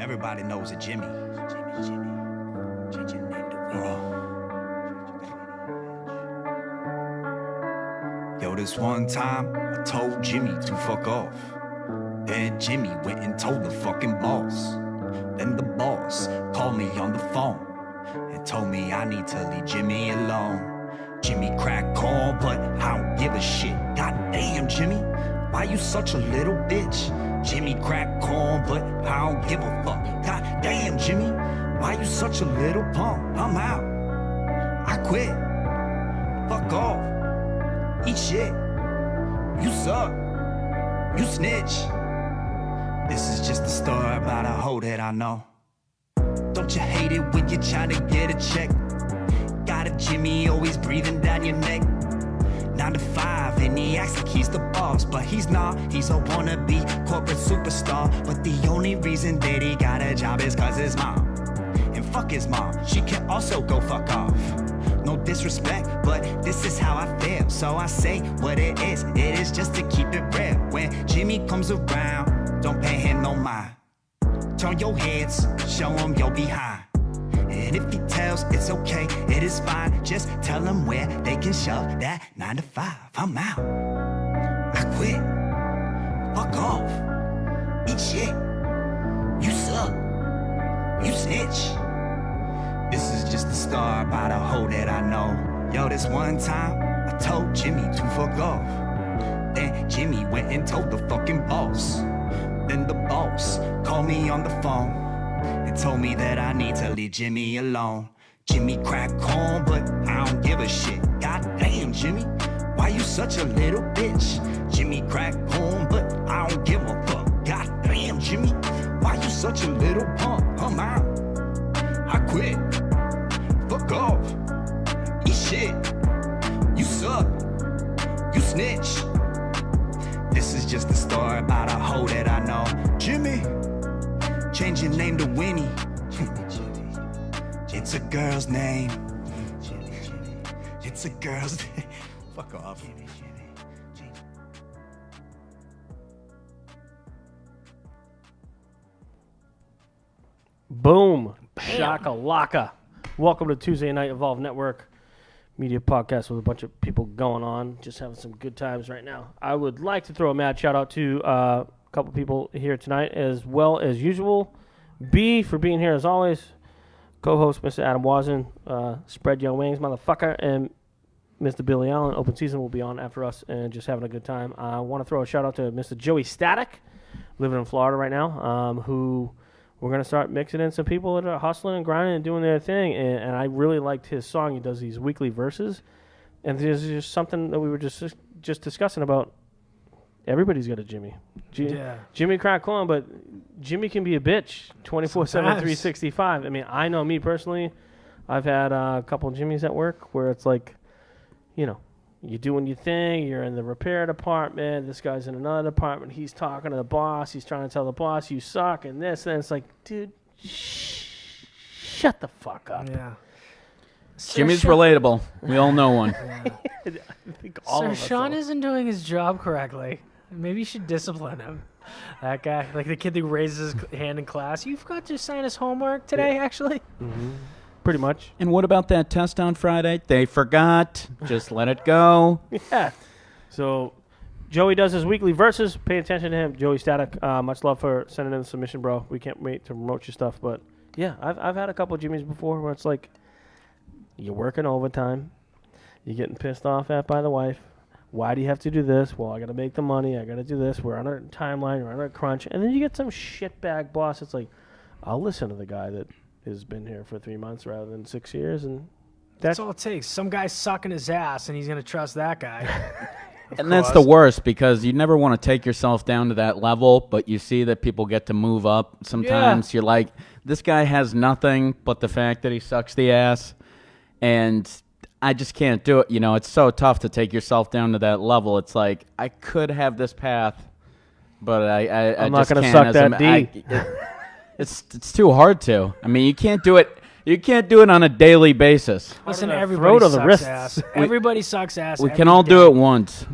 Everybody knows a Jimmy. Yo, this one time, I told Jimmy to fuck off. Then Jimmy went and told the fucking boss. Then the boss called me on the phone and told me I need to leave Jimmy alone. Jimmy crack corn, but I don't give a shit. God damn, Jimmy, why you such a little bitch? Jimmy crack corn, but I don't give a fuck. God damn, Jimmy, why you such a little punk? I'm out. I quit. Fuck off. Eat shit. You suck. You snitch. This is just a story about a hoe that I know. Don't you hate it when you're trying to get a check? Got a Jimmy always breathing down your neck. 9 to 5 and he acts like he's the boss, but he's not. He's a wannabe corporate superstar, but the only reason that he got a job is cause his mom. And fuck his mom, she can also go fuck off. No disrespect, but this is how I feel, so I say what it is. It is just to keep it real. When Jimmy comes around, don't pay him no mind. Turn your heads, show him your behind. And if he tells, it's okay, it is fine. Just tell him where they can shove that 9 to 5. I'm out. I quit. Fuck off. Eat shit. You suck. You snitch. This is just a story about a hoe that I know. Yo, this one time, I told Jimmy to fuck off. Then Jimmy went and told the fucking boss. Then the boss called me on the phone and told me that I need to leave Jimmy alone. Jimmy crack corn, but I don't give a shit. God damn, Jimmy, why you such a little bitch? Jimmy crack corn, but I don't give a fuck. God damn, Jimmy, why you such a little punk? I'm out. I quit. Fuck off. Eat shit. You suck. You snitch. This is just a story about a hoe that I know. Jimmy, change your name to Winnie. It's a girl's name. It's a girl's name. Fuck off. Boom. Shakalaka. Welcome to Tuesday Night Evolve Network media podcast with a bunch of people going on, just having some good times right now. I would like to throw a mad shout out to a couple people here tonight, as well as usual. B for being here as always. Co-host Mr. Adam Wazin, Spread Your Wings, motherfucker, and Mr. Billy Allen. Open season will be on after us and just having a good time. I want to throw a shout out to Mr. Joey Static, living in Florida right now, who we're going to start mixing in some people that are hustling and grinding and doing their thing. And I really liked his song. He does these weekly verses. And there's just something that we were just discussing about. Everybody's got a Jimmy. Jimmy crack corn, but Jimmy can be a bitch 24/7, 365. I mean, I know me personally. I've had a couple of Jimmys at work where it's like, you know, you're doing your thing. You're in the repair department. This guy's in another department. He's talking to the boss. He's trying to tell the boss, you suck, and this. And it's like, dude, shut the fuck up. Yeah. Jimmy's relatable. We all know one. I think all of us Sean are. isn't doing his job correctly. Maybe you should discipline him. That guy, like the kid who raises his hand in class. You forgot to sign his homework today, actually? Mm-hmm. Pretty much. And what about that test on Friday? They forgot. Just let it go. Yeah. So Joey does his weekly verses. Pay attention to him. Joey Static. Much love for sending in the submission, bro. We can't wait to promote your stuff. But yeah, I've had a couple of Jimmys before where it's like, you're working overtime. You're getting pissed off at by the wife. Why do you have to do this? Well, I got to make the money. I got to do this. We're on a timeline. We're on a crunch. And then you get some shitbag boss. It's like, I'll listen to the guy that has been here for 3 months rather than 6 years. And That's all it takes. Some guy's sucking his ass, and he's going to trust that guy. And that's the worst, because you never want to take yourself down to that level, but you see that people get to move up. Sometimes you're like, this guy has nothing but the fact that he sucks the ass, and I just can't do it. You know, it's so tough to take yourself down to that level. It's like, I could have this path, but I'm not just going to can't. suck that D. It's too hard to. I mean, you can't do it. You can't do it on a daily basis. Listen, the everybody throat or the sucks wrists? ass. Everybody sucks ass. We every can all day. do it once.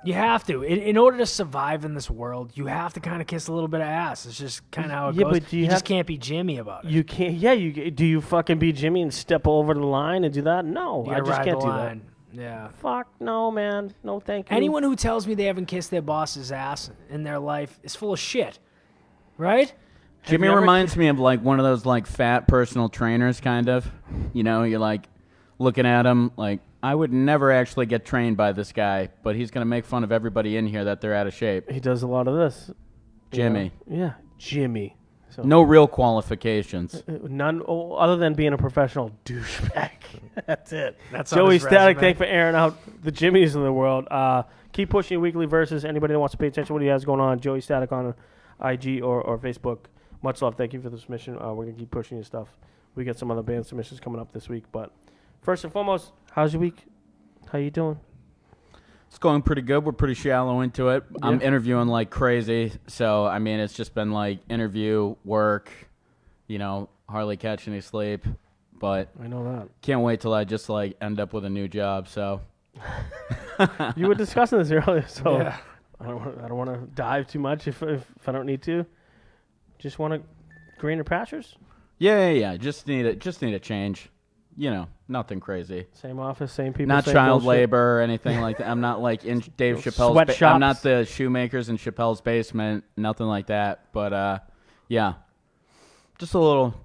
You have to. In order to survive in this world, you have to kind of kiss a little bit of ass. It's just kind of how it Yeah, goes. but do you You have just can't be Jimmy about it. You can't. Yeah, do you fucking be Jimmy and step over the line and do that? No, You I gotta just ride can't the do line. Yeah. that. Fuck no, man. No, thank you. Anyone who tells me they haven't kissed their boss's ass in their life is full of shit. Right? Jimmy you ever reminds me of like one of those like fat personal trainers, kind of. You know, you're like looking at him like, I would never actually get trained by this guy, but he's gonna make fun of everybody in here that they're out of shape. He does a lot of this. you Jimmy, know? Yeah, Jimmy. So no real qualifications. none other than being a professional douchebag. That's it. That's on Joey his Static. resume. Thanks for airing out the Jimmys in the world. Keep pushing your weekly verses. Anybody that wants to pay attention to what he has going on, Joey Static on IG or Facebook. Much love. Thank you for the submission. We're gonna keep pushing your stuff. We got some other band submissions coming up this week, but first and foremost, how's your week? How you doing? It's going pretty good. We're pretty shallow into it. I'm Yeah. interviewing like crazy, so I mean, it's just been like interview, work, you know, hardly catch any sleep, but I know that. can't wait till I just like end up with a new job. So You were discussing this earlier, so Yeah. I don't want to dive too much if I don't need to. Just want to greener pastures. yeah. Just need a change. You know, nothing crazy. Same office, same people. Not same child bullshit. labor or anything like that. I'm not like in Dave Chappelle's. Sweatshops. I'm not the shoemakers in Chappelle's basement. Nothing like that. But yeah, just a little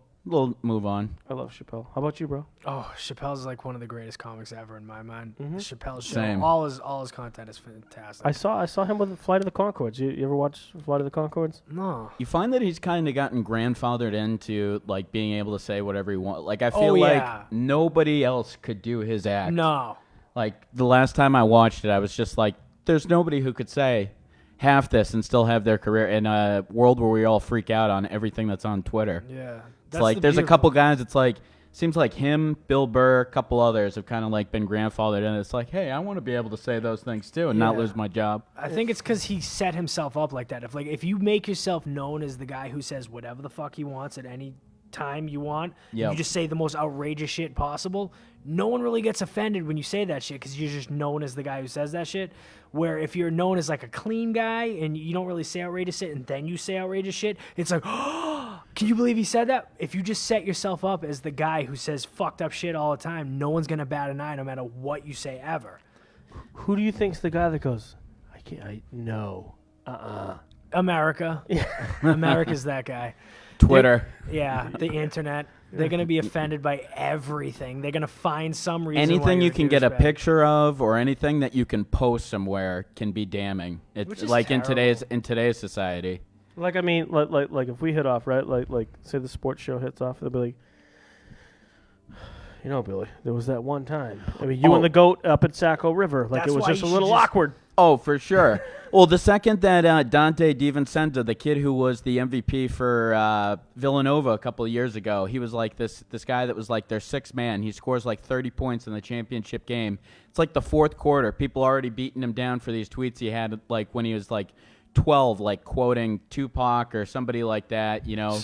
move on. I love Chappelle. How about you, bro? Oh, Chappelle's like one of the greatest comics ever in my mind. Chappelle's show, Same. all his content is fantastic. I saw him with Flight of the Conchords. You ever watch Flight of the Conchords? no. You find that he's kind of gotten grandfathered into like being able to say whatever he wants. Like I feel Oh, like yeah. nobody else could do his act. No. Like the last time I watched it, I was just like, there's nobody who could say half this and still have their career in a world where we all freak out on everything that's on Twitter. Yeah. It's like there's a couple guys. It's like seems like him, Bill Burr, a couple others have kind of like been grandfathered in. It's like, hey, I want to be able to say those things too and not Yeah. lose my job. I think it's because he set himself up like that. If you make yourself known as the guy who says whatever the fuck he wants at any time you want, Yep. you just say the most outrageous shit possible. No one really gets offended when you say that shit because you're just known as the guy who says that shit. Where if you're known as like a clean guy and you don't really say outrageous shit and then you say outrageous shit, it's like, oh, can you believe he said that? If you just set yourself up as the guy who says fucked up shit all the time, no one's gonna bat an eye no matter what you say ever. Who do you think's the guy that goes, I can't, no. America. America's that guy. Twitter. Yeah, the internet. They're going to be offended by everything. They're going to find some reason. why Anything you're you can get a douchebag. picture of or anything that you can post somewhere can be damning. Which It's is like in terrible. today's society. Like, I mean, like if we hit off, right? Like say the sports show hits off, they'll be like, you know, Billy, there was that one time. I mean, you Oh. and the goat up at Saco River. Like, That's it was why just a you should little just- awkward. Oh, for sure. Well, the second that Dante DiVincenzo, the kid who was the MVP for Villanova a couple of years ago, he was like this guy that was like their sixth man. He scores like 30 points in the championship game. It's like the fourth quarter. People already beating him down for these tweets he had like when he was like 12, like quoting Tupac or somebody like that, you know.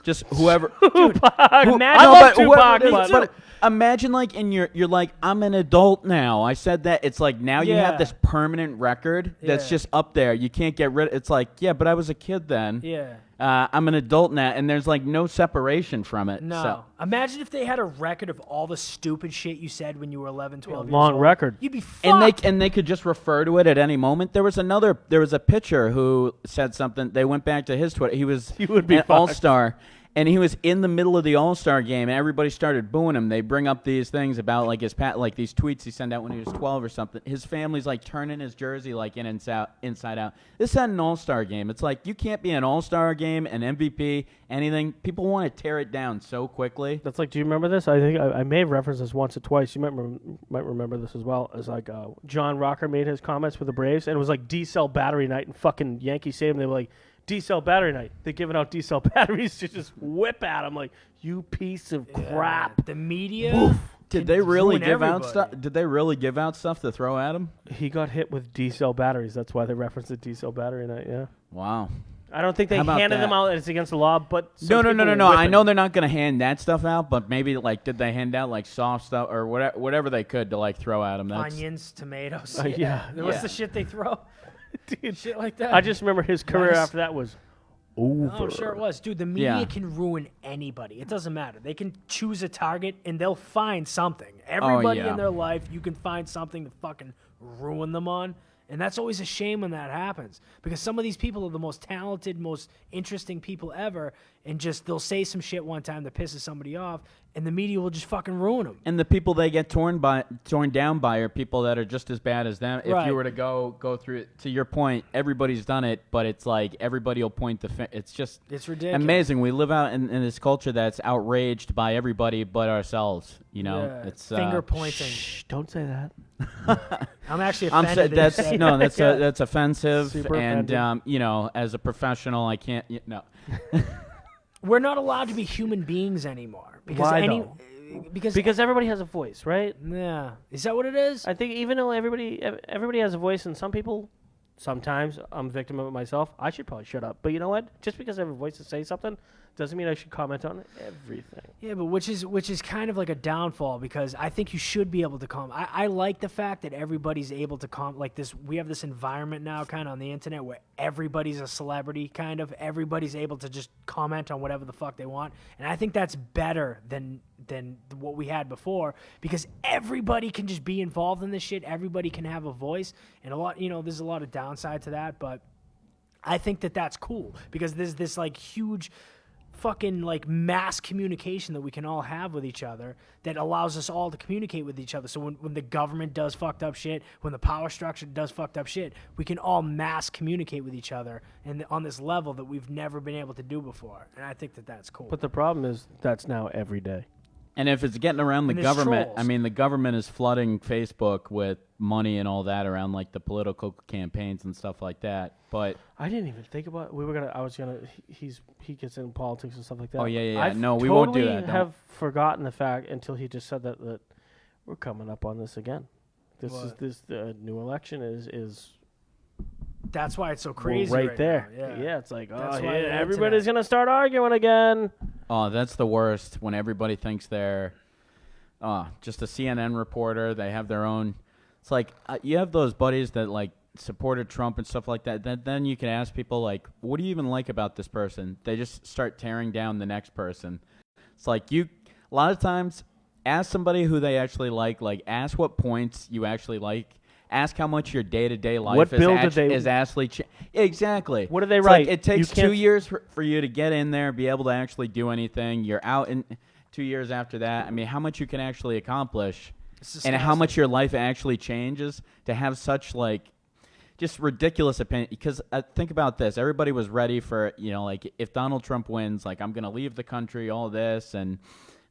Just whoever. Imagine I No, love but Tupac, whoever it is, but- but imagine like you're like, I'm an adult now. I said that. It's like now you Yeah. have this permanent record that's Yeah. just up there. You can't get rid. It's like, yeah, but I was a kid then. Yeah. I'm an adult now, and there's like no separation from it. No. So, Imagine if they had a record of all the stupid shit you said when you were 11, 12 years long old. record. You'd be fucked. and they could just refer to it at any moment. There was a pitcher who said something. They went back to his Twitter. He was You would be an fucked. all-star. And he was in the middle of the All-Star game, and everybody started booing him. They bring up these things about like like these tweets he sent out when he was 12 or something. His family's like turning his jersey like inside out. This is an All-Star game. It's like you can't be an All-Star game, an MVP, anything. People want to tear it down so quickly. That's like, do you remember this? I think I may have referenced this once or twice. You might remember this as well. As like John Rocker made his comments for the Braves, and it was like D-cell battery night, and fucking Yankees Stadium. They were like, D-cell battery night. They're giving out D-cell batteries to just whip at him like, you piece of crap. The media. Did can they really ruin give out everybody. stuff? Did they really give out stuff to throw at him? He got hit with D-cell batteries. That's why they referenced it D-cell battery night. Yeah. Wow. I don't think they How about handed them that? out. It's against the law, but No. some people I whip know it. they're not gonna hand that stuff out, but maybe like did they hand out like soft stuff or whatever they could to like throw at them? Onions, tomatoes. Yeah. What's Yeah. the shit they throw? Dude, Shit like that. I just remember his career Nice. after that was over. Oh, sure it was. Dude, the media Yeah. can ruin anybody. It doesn't matter. They can choose a target and they'll find something. Everybody yeah. in their life, you can find something to fucking ruin them on. And that's always a shame when that happens. Because some of these people are the most talented, most interesting people ever. And just they'll say some shit one time that pisses somebody off. And the media will just fucking ruin them. And the people they get torn down by are people that are just as bad as them. If Right. you were to go through it, to your point, everybody's done it, but it's like everybody will point the it's just It's ridiculous. amazing. We live out in this culture that's outraged by everybody but ourselves. You know, Yeah, it's finger pointing. Shh, don't say that. I'm actually I'm offended. sa- that you that's said no, that. that's offensive, Super and offended. you know, as a professional, I can't. No, We're not allowed to be human beings anymore. Because Why though? Because everybody has a voice, right? yeah. Is that what it is? I think even though everybody has a voice, and some people, sometimes I'm a victim of it myself. I should probably shut up. But you know what? Just because I have a voice to say something doesn't mean I should comment on everything. Yeah, but which is kind of like a downfall because I think you should be able to comment. I like the fact that everybody's able to comment like this. We have this environment now kind of on the internet where everybody's a celebrity kind of. Everybody's able to just comment on whatever the fuck they want. And I think that's better than what we had before because everybody can just be involved in this shit. Everybody can have a voice. And there's a lot of downside to that, but I think that that's cool because there's this like huge fucking like mass communication that we can all have with each other that allows us all to communicate with each other. So when the government does fucked up shit, when the power structure does fucked up shit, we can all mass communicate with each other and on this level that we've never been able to do before. And I think that that's cool. But the problem is that's now every day. and if it's getting around the And there's government, trolls. I mean, the government is flooding Facebook with money and all that around like the political campaigns and stuff like that. But I didn't even think about. He gets in politics and stuff like that. Oh, yeah. I've No, we won't do totally that. Don't. have forgotten the fact until he just said that we're coming up on this again. What? The new election is that's why it's so we're crazy right there. now. Yeah, it's like That's oh why yeah, the everybody's internet- gonna start arguing again. Oh, that's the worst when everybody thinks they're just a CNN reporter. They have their own. It's like you have those buddies that like supported Trump and stuff like that. Then you can ask people like, what do you even like about this person? They just start tearing down the next person. It's like a lot of times ask somebody who they actually like ask what points you actually like. Ask how much your day-to-day life What bill did they- is actually exactly. What do they It's write? Like, it takes You can't- 2 years for you to get in there, be able to actually do anything. You're out in 2 years after that. I mean, how much you can actually accomplish It's and how disgusting. much your life actually changes to have such like just ridiculous opinion. Because think about this: everybody was ready for like if Donald Trump wins, like I'm going to leave the country, all this, and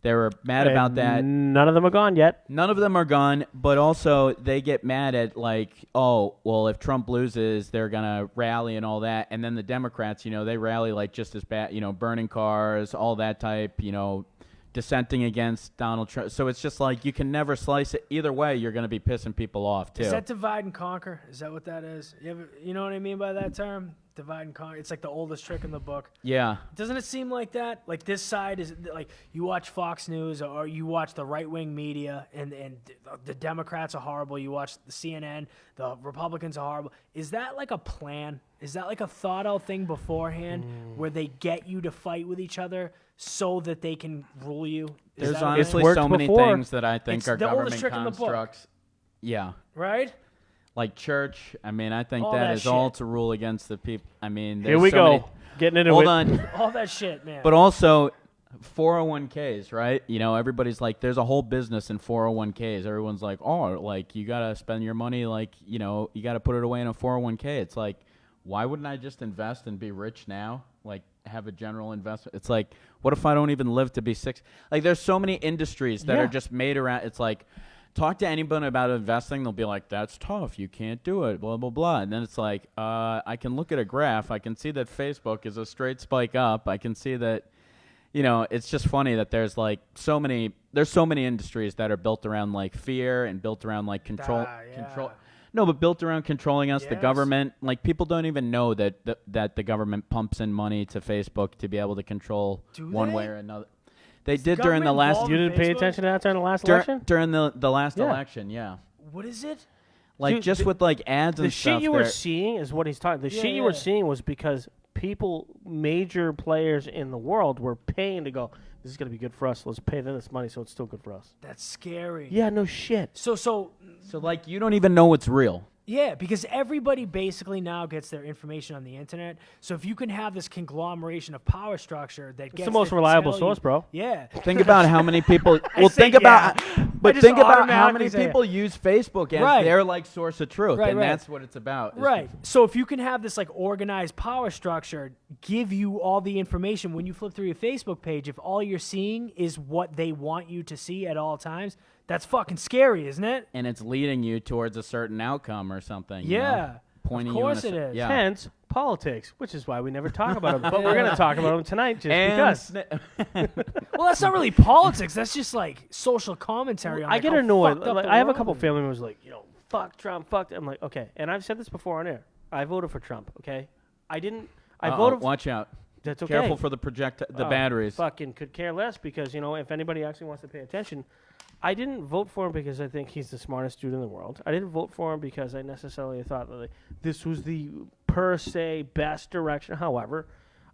they were mad about And that. None of them are gone yet. None of them are gone, but also they get mad at like, oh, well, if Trump loses, they're gonna rally and all that, and then the Democrats, they rally like just as bad, burning cars, all that type, dissenting against Donald Trump. So it's just like you can never slice it. Either way, you're gonna be pissing people off too. Is that divide and conquer? Is that what that is? You know what I mean by that term? Divide and conquer. It's like the oldest trick in the book. Yeah. Doesn't it seem like that? Like this side is like you watch Fox News or you watch the right wing media and the Democrats are horrible. You watch the CNN, the Republicans are horrible. Is that like a plan? Is that like a thought out thing beforehand where they get you to fight with each other so that they can rule you? Is There's that what it honestly is? worked so many before. things that I think It's are the oldest government trick in the book. constructs. Yeah. Right? Like church. I mean, I think All that that is all shit. to rule against the people. I mean, Here we there's so go, many- getting into Hold it. on. All that shit, man. But also 401ks, right? Everybody's like, there's a whole business in 401ks. Everyone's like, oh, like you got to spend your money like, you got to put it away in a 401k. It's like, why wouldn't I just invest and be rich now? Like have a general investment. It's like, what if I don't even live to be 6? Like there's so many industries that Yeah. are just made around. It's like, talk to anybody about investing. They'll be like, that's tough. You can't do it, blah, blah, blah. And then it's like, I can look at a graph. I can see that Facebook is a straight spike up. I can see that, it's just funny that there's like so many industries that are built around like fear and built around like control. yeah. No, but built around controlling us, the Yes. government. Like, people don't even know that the government pumps in money to Facebook to be able to control Do one they? way or another. They the did during the government last involved You in didn't pay Facebook? attention to that during the last election? during the last Yeah. election. Yeah, What is it? like Dude, just with like ads and The stuff. shit you were there- seeing is what he's talking. The Yeah, shit you were yeah. seeing was because people, major players in the world, were paying to go. This is gonna be good for us. Let's pay them this money so it's still good for us. That's scary. Yeah, no shit. So so like you don't even know what's real. yeah, because everybody basically now gets their information on the internet. So if you can have this conglomeration of power structure that It's gets the most to reliable tell source, you, bro. Yeah. Think about how many people. Well, say think about. yeah. I But just think about how automatically many say it. people use Facebook as Right. their like source of truth, Right, and right. that's what it's about. is- Right. So if you can have this like organized power structure give you all the information when you flip through your Facebook page, if all you're seeing is what they want you to see at all times, that's fucking scary, isn't it? And it's leading you towards a certain outcome or something. you know? Yeah. Pointing Of course you in a it cer- is. Yeah. Hence politics, which is why we never talk about them. But we're gonna talk about them tonight just And because. Well, that's not really politics. That's just like social commentary on I like, get how annoyed. fucked up Like, the I have a world couple is. family members like, fuck Trump, fuck. I'm like, okay. And I've said this before on air. I voted for Trump. Okay. I Uh-oh, voted. Watch out. That's okay. Careful for the Oh, batteries. Fucking could care less because if anybody actually wants to pay attention, I didn't vote for him because I think he's the smartest dude in the world. I didn't vote for him because I necessarily thought that this was the per se best direction. However,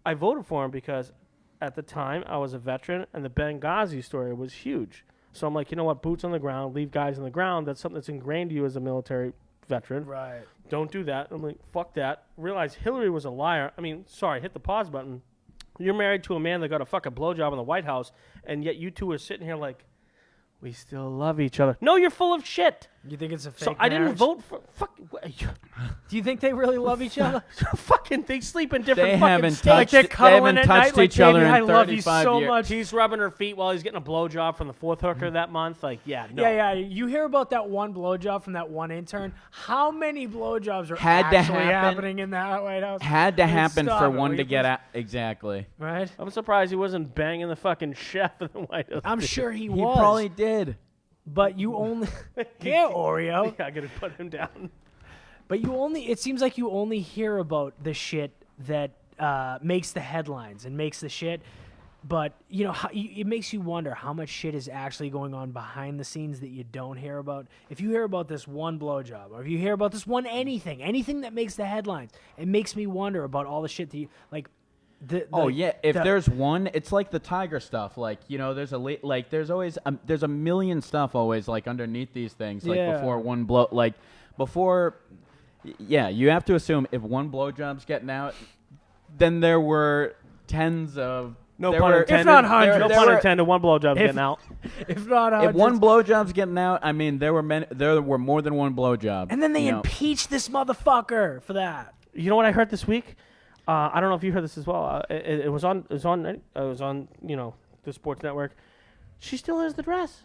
I voted for him because at the time I was a veteran and the Benghazi story was huge. So I'm like, you know what? Boots on the ground, leave guys on the ground. That's something that's ingrained to you as a military veteran. Right. Don't do that. I'm like, fuck that. Realize Hillary was a liar. I mean, sorry, hit the pause button. You're married to a man that got a fucking blowjob in the White House, and yet you two are sitting here like, we still love each other. No, you're full of shit. You think it's a fake So I didn't marriage? vote for. Do you think they really love each other? Fucking, they sleep in different They fucking haven't states. Like they're touched. They cuddling haven't at touched night like, each other "Baby, I in love you 35 so years. much." He's rubbing her feet while he's getting a blowjob from the fourth hooker that month. Like, yeah, no. Yeah, yeah. You hear about that one blowjob from that one intern? How many blowjobs are Had to actually happen. happening in that White House? Had to I mean, happen stop for it, one will to you get please? out. Exactly. Right? I'm surprised he wasn't banging the fucking chef in the White House. I'm sure he He was. probably did. But you only. Yeah, Oreo. I gotta put him down. But you only. It seems like you only hear about the shit that makes the headlines and makes the shit. But it makes you wonder how much shit is actually going on behind the scenes that you don't hear about. If you hear about this one blowjob, or if you hear about this one anything that makes the headlines, it makes me wonder about all the shit that you like. If there's one, it's like the Tiger stuff. Like, there's there's always there's a million stuff always like underneath these things. Like Yeah. before one blow, like before. Yeah, you have to assume if one blowjob's getting out, then there were tens of. No there pun were- intended. If not hundreds. No there pun were- intended. One blowjob's getting out. if not, If one blowjob's getting out, I mean, there were more than one blowjob. and then they you know. impeached this motherfucker for that. You know what I heard this week? I don't know if you heard this as well. It was on the sports network. She still has the dress.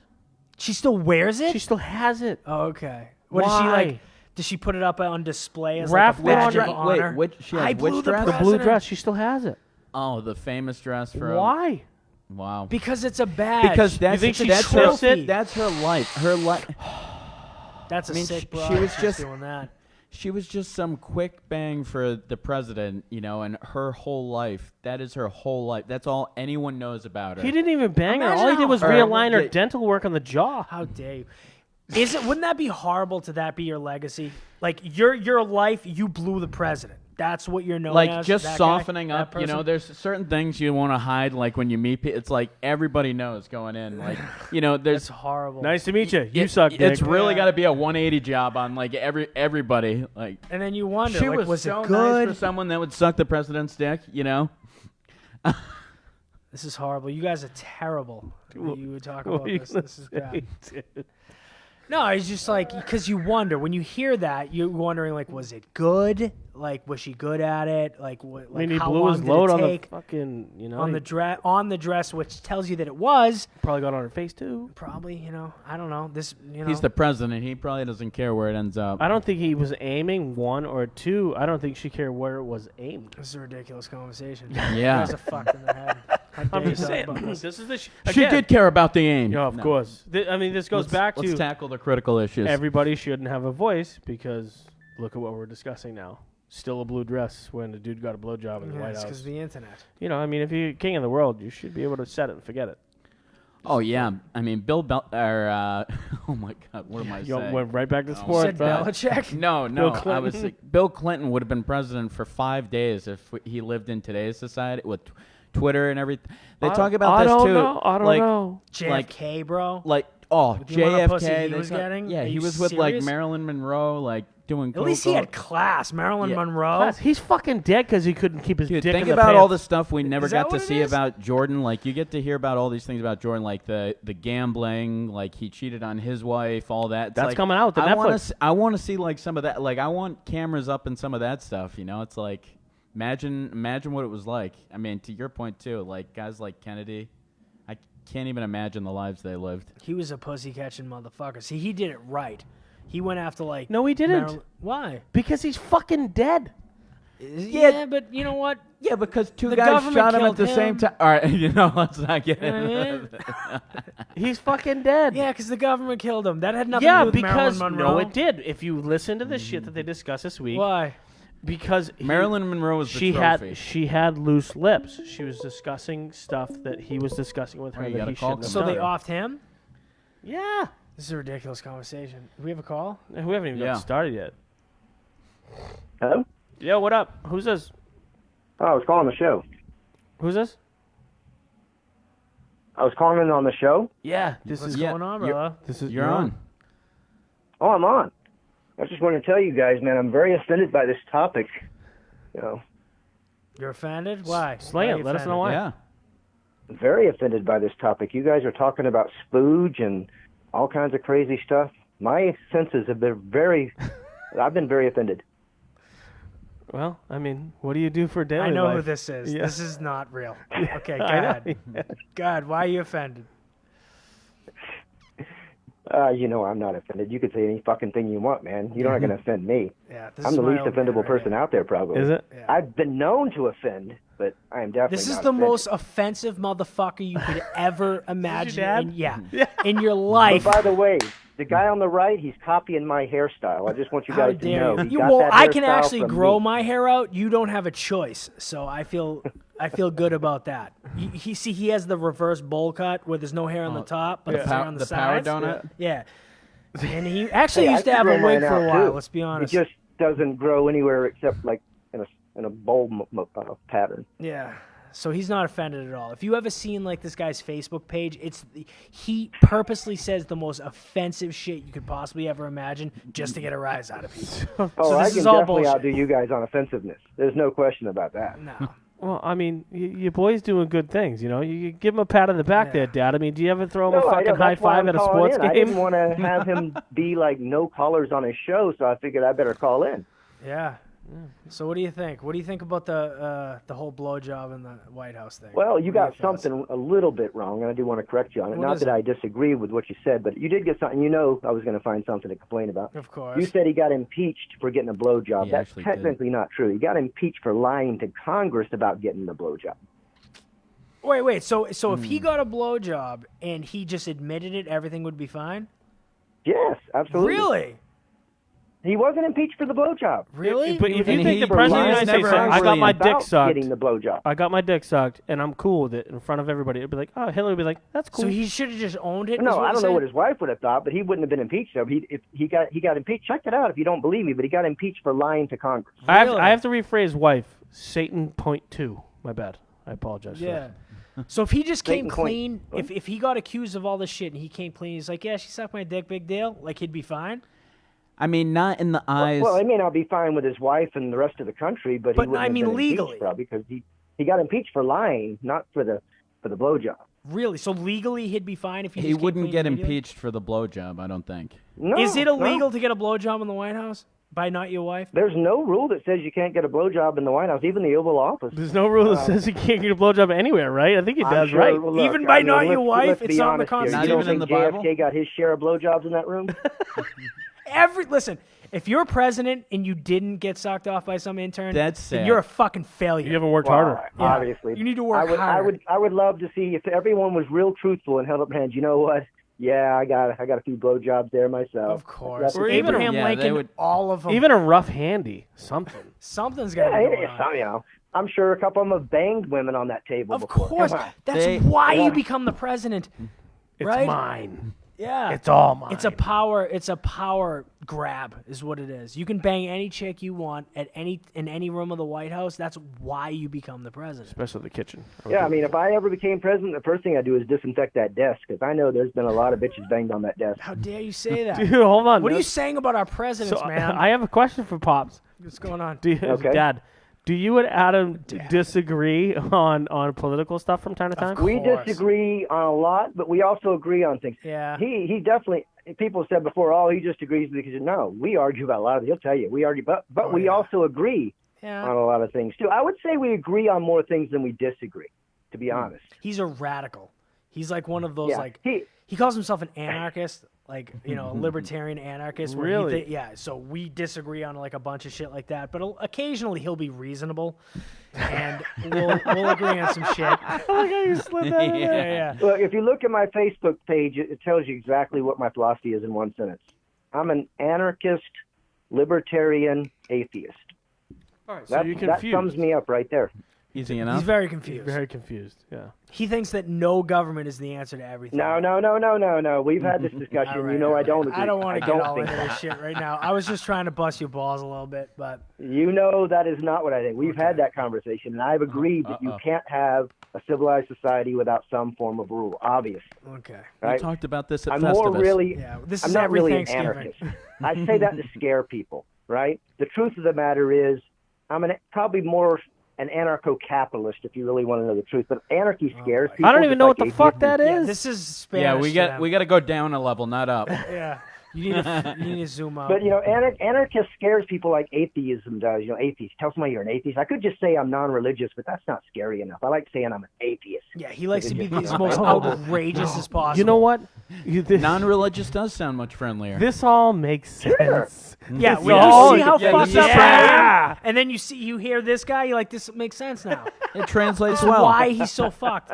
She still wears it. She still has it. Oh, okay. What does she Why? like? Does she put it up on display as Ralph like a badge Lauren- of honor? Wait, she has I which blew the dress? The blue president. dress. She still has it. Oh, the famous dress from. Why? Wow. Because it's a badge. Because that's think she's that's trophy? her, that's her life. Her life. that's a I mean, sick she broad. was She's just- doing that. She was just some quick bang for the president, and her whole life. That is her whole life. That's all anyone knows about her. He didn't even bang her. Imagine All he did how was hard- realign her Yeah. dental work on the jaw. How dare you? Wouldn't that be horrible to that be your legacy? Like your life, you blew the president. That's what you're known like as. just that guy, softening that up. person? There's certain things you want to hide. Like when you meet people, it's like everybody knows going in. Like That's there's. horrible. Nice to meet you. You it- suck, dick. It's really Yeah. got to be a 180 job on like everybody. Like And then you wonder, she like, was so it nice good? for someone that would suck the president's dick. This is horrible. You guys are terrible. You would talk What about are you this. gonna This is bad. say, dude? No, it's just like because you wonder when you hear that, you're wondering like, was it good? Like, was she good at it? Like, what? I mean, Like, he how blew long his did load it on the take fucking, on he the dress, which tells you that it was probably got on her face too. probably. I don't know. This, He's the president. He probably doesn't care where it ends up. I don't think he was aiming, one or two. I don't think she cared where it was aimed. This is a ridiculous conversation. Yeah. You guys are fucked in the head. I'm just talk saying. about this. This is the She again, did care about the game. Yeah, of course. I mean, this goes back Let's to tackle the critical issues. everybody shouldn't have a voice because look at what we're discussing now. Still a blue dress when the dude got a blowjob in the White It's House. because of the internet. You know, I mean, if you're king of the world, you should be able to set it and forget it. Oh yeah, I mean Bill oh my God, what am I You saying? went right back to You sports, said bro. Belichick? No, Bill I was Clinton? Bill Clinton would have been president for 5 days if he lived in today's society with Twitter and everything. They talk about I this don't too. know. I don't like, know. JFK, bro. Like the amount of JFK. pussy he they was talk- getting? Yeah, Are he you was with like serious? Marilyn Monroe, like doing. At least he had class. Marilyn Yeah. Monroe. He's fucking dead because he couldn't keep his Dude, dick think in the about all the pants. stuff we never Is that got to what it see is? about Jordan. Like, you get to hear about all these things about Jordan, like the gambling, like he cheated on his wife, all that. It's That's like, coming out with the I wanna Netflix. I want to see like some of that. Like, I want cameras up in some of that stuff. You know, it's like imagine what it was like. I mean, to your point too, like guys like Kennedy. I can't even imagine the lives they lived. He was a pussy catching motherfucker. See, he did it right. He went after like. No, he didn't. Why? Because he's fucking dead. Yeah, but you know what? Yeah, because two The guys government shot him at killed the same him. time. All right, you know, let's not get You know what I into mean? He's fucking dead. Yeah, because the government killed him. That had nothing Yeah, to do with because Marilyn Monroe. no, it did. If you listen to the shit that they discussed this week, Why? because Marilyn Monroe was the trophy. she had loose lips. She was discussing stuff that he was discussing with her you that gotta he call shouldn't have So done. they offed him? Yeah, This is a ridiculous conversation. Do we have a call? we haven't even Yeah. got started yet. Hello? Yo, what up? Who's this? Oh, I was calling the show. Who's this? I was calling in on the show. Yeah, this What's is going on, you're- brother? this is You're on. Oh, I'm on. I just want to tell you guys, man, I'm very offended by this topic. You know, You're offended? Why? Sling Why it. are you Let us know offended? why. Yeah. I'm very offended by this topic. You guys are talking about spooge and all kinds of crazy stuff. My senses have been I've been very offended. Well, I mean, what do you do for daily I know life? who this is. Yeah. This is not real. Okay, go I know. ahead. Go ahead. Why are you offended? You know I'm not offended. You could say any fucking thing you want, man. You're not going to offend me. Yeah, this I'm is the my least old man offendable right person here. out there, probably. Is it? Yeah. I've been known to offend, but I am definitely This is not the offended. most offensive motherfucker you could ever imagine. dad? In your But life. by the way, the guy on the right, he's copying my hairstyle. I just want you How guys to dare know. you? He You- got well, that I can hairstyle actually from grow me. my hair out. You don't have a choice, so I feel good about that. He has the reverse bowl cut where there's no hair on the top, but there's hair on the power sides. donut? Yeah. And he actually Hey, used I to have can a grow wig mine for a out, while. too. Let's be honest. It just doesn't grow anywhere except like in a bowl pattern. Yeah. So he's not offended at all. If you ever seen like this guy's Facebook page, he purposely says the most offensive shit you could possibly ever imagine just to get a rise out of people. Oh, So I this can is all definitely bullshit. outdo you guys on offensiveness. There's no question about that. No. Well, I mean, your boy's doing good things. You know, you give him a pat on the back Yeah. there, Dad. I mean, do you ever throw him No, a I fucking don't. high That's why five I'm at a calling sports in. game? I didn't want to have him be like no callers on his show, so I figured I better call in. Yeah. So what do you think? What do you think about the whole blowjob in the White House thing? Well, you What are got your thoughts? something a little bit wrong, and I do want to correct you on it. What Not is that it? I disagree with what you said, but you did get something. You know I was going to find something to complain about. Of course. You said he got impeached for getting a blowjob. He That's actually did. technically not true. He got impeached for lying to Congress about getting the blowjob. Wait. So if Hmm. he got a blowjob and he just admitted it, everything would be fine? Yes, absolutely. Really? He wasn't impeached for the blowjob. Really? But if you And think he the president of the was United States never said, I got my About dick sucked, Getting the blowjob. I got my dick sucked, and I'm cool with it in front of everybody, it'd be like, oh, Hillary would be like, that's cool. So he should have just owned it? is No, what I you're don't know what saying? his wife would have thought, but he wouldn't have been impeached. So if he got impeached. Check it out if you don't believe me, but he got impeached for lying to Congress. Really? I have to rephrase wife. Satan point two. My bad. I apologize. For Yeah. that. So if he just came Satan point. clean, if he got accused of all this shit and he came clean, he's like, yeah, she sucked my dick, big deal, like he'd be fine? I mean, not in the eyes. Well, he may not be fine with his wife and the rest of the country, but he But, wouldn't I have mean, been impeached legally. probably because he got impeached for lying, not for the blowjob. Really? So legally he'd be fine if he he just came wouldn't clean get immediately? impeached for the blowjob, I don't think. No, Is it no. illegal to get a blowjob in the White House by not your wife? There's no rule that says you can't get a blowjob in the White House, even the Oval Office. There's no rule that says he can't get a blowjob anywhere, right? I think he I'm does, sure- right? well, look, Even by I mean, not your let's- wife, let's it's be not in the honest here. Constitution. You don't Not even in think the Bible? JFK got his share of blowjobs in that room? Listen, If you're president and you didn't get sucked off by some intern, That's then sad. you're a fucking failure. You haven't worked Well, harder. Yeah. Obviously, You need to work I harder. would love to see if everyone was real truthful and held up hands. You know what? Yeah, I got a few blowjobs there myself. Of course. Or even- Abraham Yeah, they Lincoln, would- all of them. Even a rough handy, something. Something's got to Yeah, be going on. you know, I'm sure a couple of them have banged women on that table Of before. course. Come on. That's They- why Yeah. you become the president. It's Right? mine. Yeah. It's all mine. It's a power grab is what it is. You can bang any chick you want in any room of the White House. That's why you become the president. Especially the kitchen. Yeah, I mean, if I ever became president, the first thing I do is disinfect that desk because I know there's been a lot of bitches banged on that desk. How dare you say that? Dude, hold on. What are you no- saying about our presidents, So, man? I have a question for Pops. What's going on? Okay. Dad, do you and Adam disagree on political stuff from time to time? We course. disagree on a lot, but we also agree on things. Yeah. He definitely. People said before, oh, he just agrees because no, we argue about a lot of. He'll tell you we argue, but we also agree Yeah. on a lot of things too. I would say we agree on more things than we disagree. To be honest. He's a radical. He's like one of those Yeah. like He calls himself an anarchist, like a libertarian anarchist. Where Really? yeah. So we disagree on like a bunch of shit like that, but occasionally he'll be reasonable, and we'll agree on some shit. you slid that in there. Yeah. Look, if you look at my Facebook page, it tells you exactly what my philosophy is in one sentence. I'm an anarchist, libertarian, atheist. All right, so That, you're that confused. sums me up right there. Easy enough. He's very confused. Very confused. Yeah. He thinks that no government is the answer to everything. No. We've had this discussion. All right, you know all I right. don't agree. I don't want to get don't all think into that. this shit right now. I was just trying to bust your balls a little bit, but You know that is not what I think. We've had that conversation, and I've agreed that you can't have a civilized society without some form of rule, obviously. okay. We Right? talked about this at I'm Festivus. more really, Yeah, this I'm is not every really an Thanksgiving. anarchist. I say that to scare people, right? The truth of the matter is, I'm probably more an anarcho-capitalist, if you really want to know the truth. But anarchy scares people. I don't even just know like what the fuck atheism. that is. Yeah, this is Spanish. Yeah, to we them. got to go down a level, not up. Yeah, you need to zoom out. But, anarchist scares people like atheism does. Atheist. Tell somebody you're an atheist. I could just say I'm non-religious, but that's not scary enough. I like saying I'm an atheist. yeah, he likes to be the most outrageous as possible. You know what? Non-religious does sound much friendlier. This all makes sense. Yeah, This when all- you see how yeah, fucked you up see- I am, and then you hear this guy, you're like, this makes sense now. It translates This is well. why he's so fucked.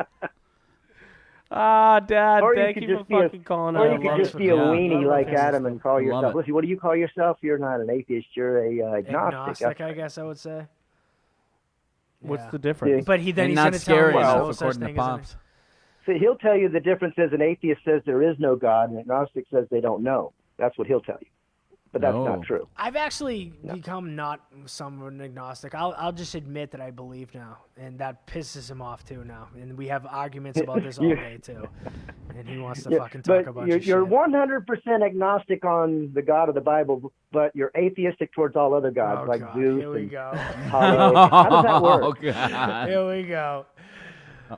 Dad, Or you thank could you just for be fucking calling Or out. you could Love just it. be a Yeah. weenie like Love it. Adam and call Love yourself. it. Listen, what do you call yourself? You're not an atheist. You're a agnostic. Agnostic, I guess I would say. What's Yeah. the difference? But then and he's not going to tell me scary there's enough, no such according to thing as an- Pops. So he'll tell you the difference is an atheist says there is no God, and an agnostic says they don't know. That's what he'll tell you. But that's No. not true. I've actually become not some of an agnostic. I'll just admit that I believe now, and that pisses him off too now. And we have arguments about this all day too. And he wants to fucking talk But a bunch you're, of you're shit. 100% agnostic on the God of the Bible, but you're atheistic towards all other gods Oh, like God, Zeus here we and go. Apollo. How does that work? Oh, God. Here we go.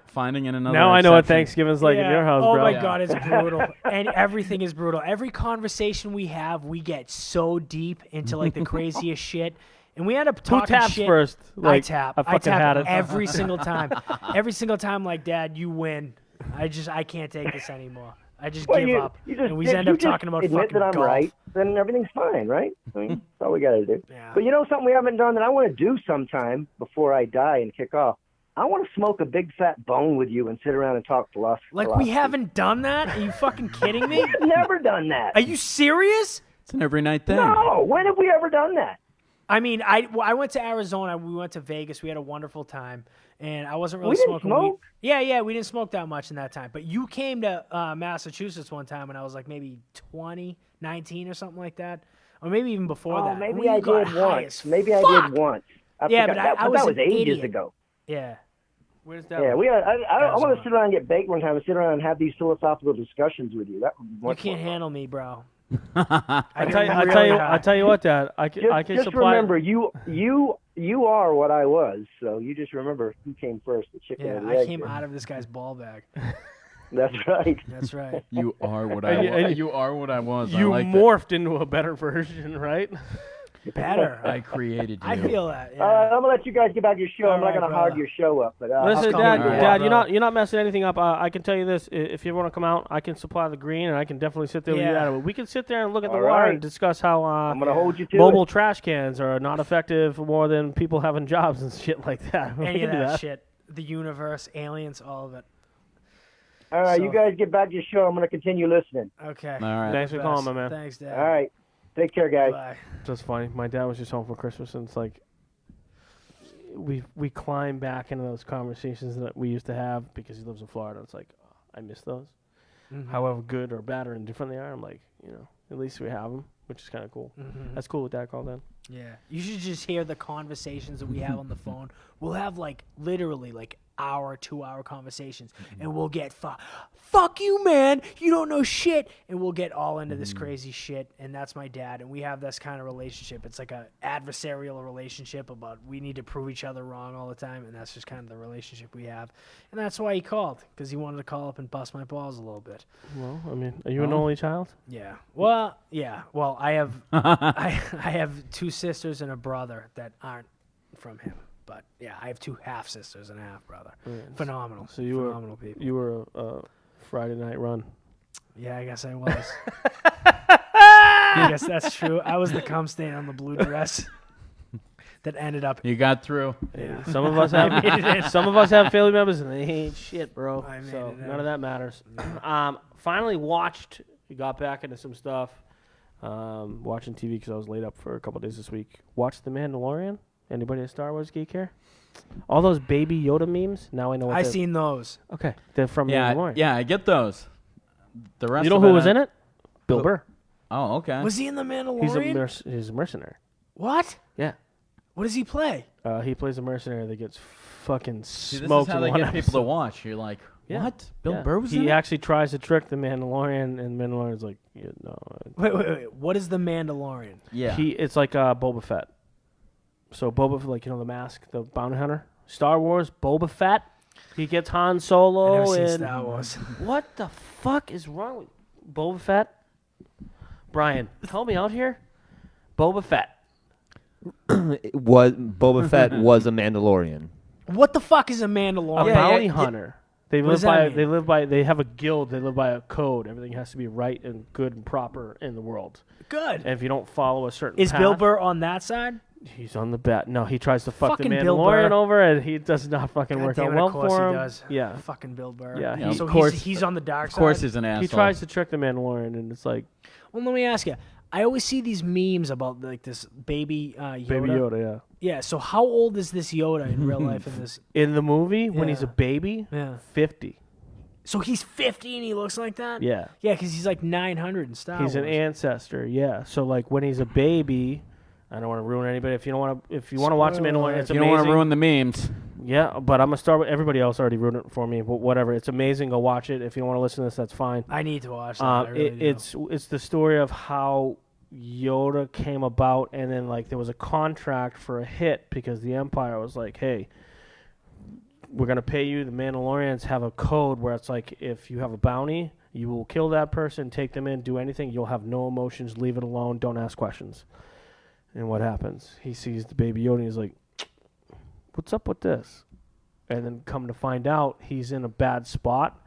Finding in another Now I know what exception. Thanksgiving's like in Yeah. your house, oh bro. my Yeah. God, it's brutal, and everything is brutal. Every conversation we have, we get so deep into like the craziest shit, and we end up Who talking taps shit. first? I tap. I fucking had it. every single time. Every single time, like, Dad, you win. I can't take this anymore. I just Well, give up. you just, And we if end you up just talking about admit fucking that I'm golf. right, then everything's fine, right? I mean, that's all we got to do. Yeah. But something we haven't done that I want to do sometime before I die and kick off? I want to smoke a big fat bone with you and sit around and talk philosophy. Like, we haven't done that? Are you fucking kidding me? We've never done that. Are you serious? It's an every night thing. No, when have we ever done that? I mean, I went to Arizona. We went to Vegas. We had a wonderful time, and I wasn't really We didn't smoking smoke? weed. Yeah, we didn't smoke that much in that time. But you came to Massachusetts one time when I was like maybe 20, 19 or something like that, or maybe even before Oh, that. maybe We I got did high once. as Maybe I fuck. did once. Yeah, forgot- but I that was was an ages idiot. ago. Yeah. Where's that? Yeah, I want Arizona. to sit around and get baked one time and sit around and have these philosophical discussions with you. That would be You much can't more fun. handle me, bro. I tell you what, Dad. I can Just supply. remember, you are what I was. So you just remember who came first, the chicken Yeah, or the I egg. came out of this guy's ball bag. That's right. That's right. You are what And I you- was. and You are what I was. I You like that. morphed into a better version, right? Better. I created you. I feel that. Yeah. All right, I'm gonna let you guys get back to your show. I'm All not right, gonna hog brother. your show up, but Listen, call Dad, you. All right. Dad, you're not messing anything up. I can tell you this: if you want to come out, I can supply the green, and I can definitely sit there with you. Yeah. At it. We can sit there and look at the All water right. and discuss how I'm gonna hold you to mobile it. trash cans are not effective more than people having jobs and shit like that. We Any can of do that shit. The universe, aliens, all of it. All right, So- you guys get back to your show. I'm gonna continue listening. Okay. All right. Thanks for Best. calling, my man. Thanks, Dad. All right, take care, guys. Bye. That's funny. My dad was just home for Christmas, and it's like we climb back into those conversations that we used to have because he lives in Florida. It's like I miss those. Mm-hmm. However good or bad or indifferent they are, I'm like, at least we have them, which is kind of cool. Mm-hmm. That's cool with Dad called in. Yeah. You should just hear the conversations that we have on the phone. We'll have literally 2-hour conversations, and we'll get fuck you, man. You don't know shit, and we'll get all into this crazy shit. And that's my dad, and we have this kind of relationship. It's like a adversarial relationship about we need to prove each other wrong all the time, and that's just kind of the relationship we have. And that's why he called, because he wanted to call up and bust my balls a little bit. Well, I mean, are you an only child? Yeah. Well, yeah. Well, I have I have 2 sisters and a brother that aren't from him. But yeah, I have 2 half sisters and a half brother. Phenomenal. So you Phenomenal people. You were a Friday night run. Yeah, I guess I was. I guess that's true. I was the cum stain on the blue dress that ended up. You got through. Yeah. Some of us have some of us have family members and they ain't shit, bro. I made So it none out. of that matters. Finally watched. We got back into some stuff. Watching TV because I was laid up for a couple days this week. Watched The Mandalorian. Anybody a Star Wars geek here? All those baby Yoda memes. Now I know what I they're- seen those. Okay, they're from Yeah, Mandalorian. yeah, I get those. The rest. You know of who was in it? Bill Who? Burr. Oh, okay. Was he in the Mandalorian? He's a mercenary. What? Yeah. What does he play? He plays a mercenary that gets fucking See, this smoked is how in they one get people to episode. watch. You're like, Yeah. what? Bill Yeah. Burr was in He it? actually tries to trick the Mandalorian, and Mandalorian's like, yeah, no. Wait. What is the Mandalorian? Yeah. It's like Boba Fett. So Boba, the mask, the bounty hunter. Star Wars, Boba Fett. He gets Han I Solo never seen and Star Wars. what the fuck is wrong with Boba Fett? Brian, help me out here. Boba Fett. Boba Fett was a Mandalorian. What the fuck is a A Mandalorian? bounty hunter. They What live does that by. mean? They live by. They have a guild. They live by a code. Everything has to be right and good and proper in the world. Good. And if you don't follow a certain Is path, Bill Burr on that side? he's on the bat. No, he tries to fuck the Fucking Bill Burr. Mandalorian over, and he does not fucking God work damn out it, well of course for he him. does. Yeah, Fucking Bill Burr. Yeah, Yeah, So of course. he's on the dark Of side. course, he's an asshole. he tries to trick the Mandalorian, and it's like Well, let me ask you. I always see these memes about this baby Yoda. Baby Yoda. Yeah. Yeah. So how old is this Yoda in real life? In this? In the movie, when he's a Yeah. baby, Yeah. 50. So he's 50 and he looks like that. Yeah. Yeah, because he's like 900 in Star He's Wars. an ancestor, yeah. So like when he's a baby, I don't want to ruin anybody. If you want to watch the Mandalorian, it's you don't want amazing. to ruin the memes. Yeah, but I'm gonna start with everybody else already ruined it for me. But whatever, it's amazing. Go watch it. If you don't want to listen to this, that's fine. I need to watch that. I really do. It's the story of how Yoda came about, and then like there was a contract for a hit because the Empire was like, hey, we're gonna pay you. The Mandalorians have a code where it's like if you have a bounty, you will kill that person, take them in, do anything. You'll have no emotions. Leave it alone. Don't ask questions. And what happens? He sees the baby Yoda and he's like, what's up with this? And then come to find out, he's in a bad spot,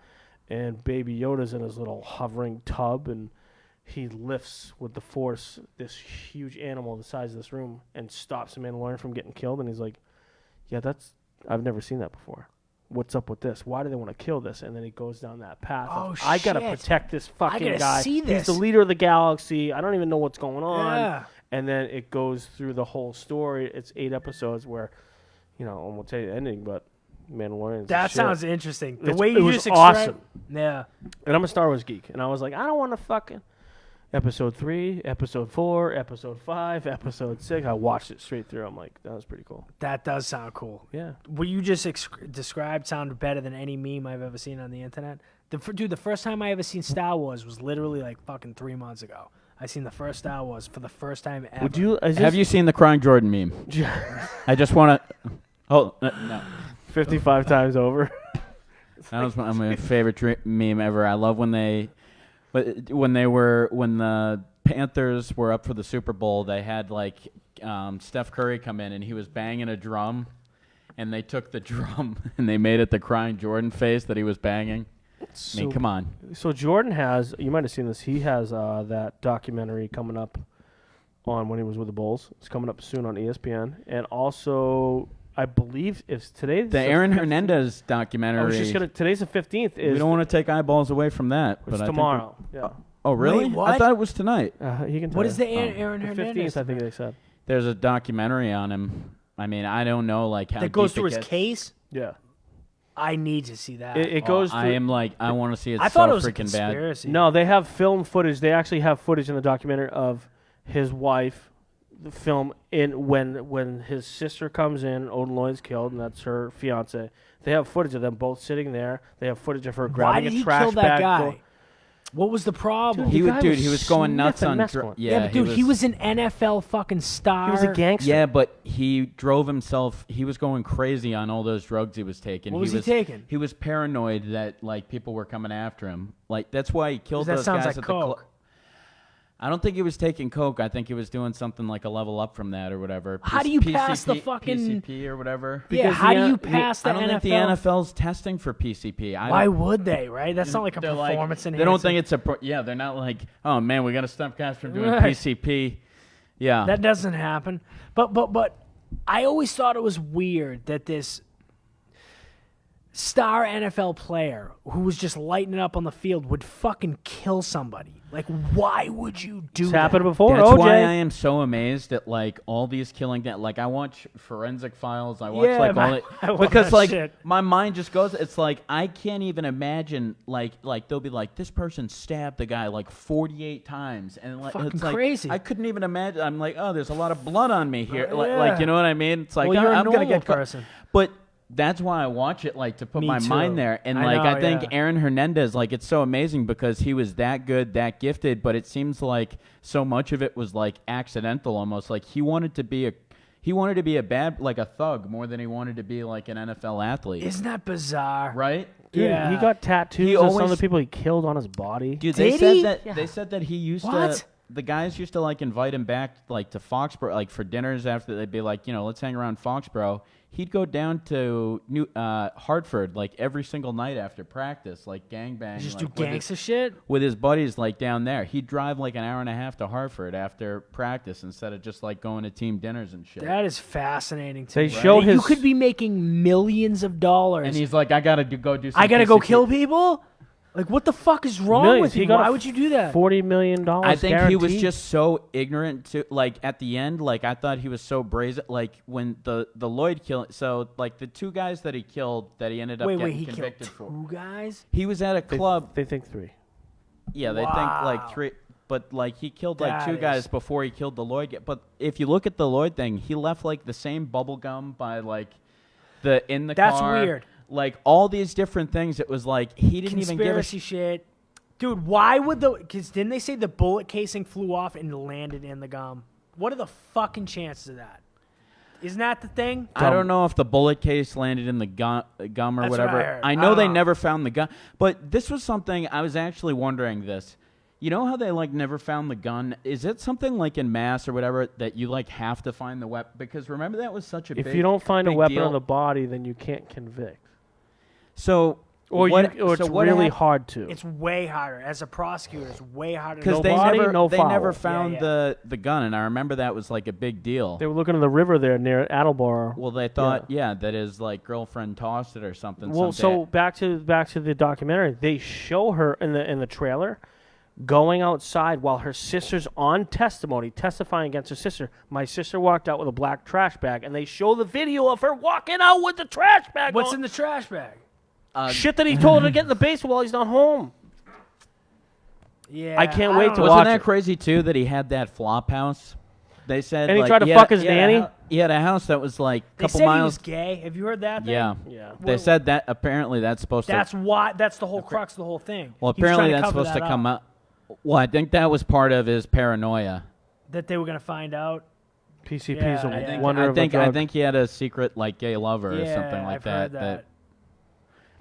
and baby Yoda's in his little hovering tub, and he lifts with the Force this huge animal the size of this room and stops the Mandalorian from getting killed. And he's like, yeah, I've never seen that before. What's up with this? Why do they want to kill this? And then he goes down that path. Oh, I gotta shit. protect this fucking gotta guy. see He's this. the leader of the galaxy. I don't even know what's going on. Yeah. And then it goes through the whole story. It's 8 episodes where, I won't tell you the ending, but Mandalorian's That shit. sounds interesting. The It's- way it you was just described. awesome. Yeah. And I'm a Star Wars geek, and I was like, I don't want to fucking episode 3, episode 4, episode 5, episode 6. I watched it straight through. I'm like, that was pretty cool. That does sound cool. Yeah. What you just described sounded better than any meme I've ever seen on the internet. Dude, the first time I ever seen Star Wars was literally like fucking 3 months ago. I seen the first Star Wars for the first time ever. Would you? Have you seen the Crying Jordan meme? I just want to. Oh no, 55 times over? that was my favorite meme ever. I love when the Panthers were up for the Super Bowl. They had like Steph Curry come in and he was banging a drum, and they took the drum and they made it the crying Jordan face that he was banging. I mean, come on. So Jordan has, you might have seen this, he has that documentary coming up on when he was with the Bulls. It's coming up soon on ESPN. And also, I believe it's today. The Aaron Hernandez documentary. I was just gonna. Today's the 15th. We don't want to take eyeballs away from that. It's but tomorrow. Yeah. Oh, really? Wait, what? I thought it was tonight. He can. What is the Oh. Aaron The Hernandez? 15th? I think they said. There's a documentary on him. I mean, I don't know like how that goes deep through it his gets. case. Yeah. I need to see that. It goes. I through, am like, I want to see it. I so thought it was a freaking bad. conspiracy. No, they have film footage. They actually have footage in the documentary of his wife, the film in when his sister comes in, Odin Lloyd's killed, and that's her fiance. They have footage of them both sitting there. They have footage of her Why grabbing did a he trash kill that bag. guy? What was the problem? Dude, He The was, guy dude. He was going nuts sniffing on. mescaline. yeah, but dude, he was an NFL fucking star. He was a gangster. Yeah, but he drove himself. He was going crazy on all those drugs he was taking. What was he taking? He was paranoid that like people were coming after him. Like that's why he killed That those sounds guys like at the coke. I don't think he was taking coke. I think he was doing something like a level up from that or whatever. How do you pass the fucking- PCP or whatever? Yeah, Because how the do you N- pass the I don't NFL? think the NFL's testing for PCP. Why would they? Right? That's not like a They're performance They don't think it's a. Yeah, they're not like, oh man, we got to stop guys from doing Right. PCP. Yeah, That doesn't happen. But I always thought it was weird that this star NFL player who was just lighting it up on the field would fucking kill somebody. Like, why would you do It's that? happened before. That's OJ. why I am so amazed at like all these killing that. Like I watch Forensic Files. I watch Yeah, like all man, it I love because that like shit. my mind just goes. It's like I can't even imagine like they'll be like this person stabbed the guy like 48 times and like Fucking it's like crazy. I couldn't even imagine. I'm like oh there's a lot of blood on me here. Yeah. Like you know what I mean? It's like Well, you're a I'm gonna normal get person. But that's why I watch it, like to put Me my too. mind there. And I like know, I think yeah. Aaron Hernandez, like it's so amazing because he was that good, that gifted, but it seems like so much of it was like accidental almost. Like he wanted to be a bad like a thug more than he wanted to be like an NFL athlete. Isn't that bizarre? Right? Dude, Yeah. he got tattoos He of some of always- the people he killed on his body. Dude, Did they said he? that they said that he used What? to the guys used to like invite him back like to Foxborough like for dinners after they'd be like, let's hang around Foxborough. He'd go down to Hartford like every single night after practice, like gangbang. Just like, do gangster shit? with his buddies like down there. He'd drive like an hour and a half to Hartford after practice instead of just like going to team dinners and shit. That is fascinating to They me. showed You his- could be making millions of dollars. and he's like, I gotta go do. Some I gotta go PCP." kill people? Like, what the fuck is wrong Millions. with He you? got Why a would you do that? $40 million. I think he was guaranteed. just so ignorant to like at the end. Like I thought he was so brazen. Like when the Lloyd kill. So like the two guys that he killed that he ended up Wait, getting he killed convicted for. two guys? He was at a club. They think 3. Yeah, they think Wow. like 3, but like he killed like That 2 is- guys before he killed the Lloyd. But if you look at the Lloyd thing, he left like the same bubble gum by like in the That's car. weird. Like all these different things. It was like he didn't even give a Conspiracy shit. Dude, why would because didn't they say the bullet casing flew off and landed in the gum? What are the fucking chances of that? Isn't that the thing? I don't know if the bullet case landed in the gum or That's what whatever. I heard. I know I they don't know. never found the gun, but this was something I was actually wondering. This, you know how they like never found the gun? Is it something like in Mass or whatever that you like have to find the weapon? Because remember that was such a If big, you don't find a big weapon deal. on the body, then you can't convict. So Or what, or it's so what really hap- hard to. It's way harder. As a prosecutor, it's way harder. Because No they body, never no they foul. never Yeah, found yeah. the gun, and I remember that was like a big deal. They were looking in the river there near Attleboro. Well, they thought that his like girlfriend tossed it or something. Well, someday. so back to the documentary. They show her in the trailer going outside while her sister's on testimony, testifying against her sister. My sister walked out with a black trash bag, and they show the video of her walking out with the trash bag. What's on. in the trash bag? Shit that he told her to get in the basement while he's not home. Yeah, I can't wait don't to know. watch Wasn't that it. crazy too that he had that flop house? They said, And he like, tried to had- fuck his he had a nanny? hou- He had a house that was like a They couple said miles. he was gay. Have you heard that? Thing? Yeah, Yeah. They Well, said that apparently that's supposed That's to. why. That's the whole crux of the whole thing. Well, He was apparently trying that's cover supposed to that come up, out. Well, I think that was part of his paranoia. that they were gonna find out. PCP's Yeah, a I think- wonder I of think a drug. I think he had a secret like gay lover or Yeah, something like I've heard that.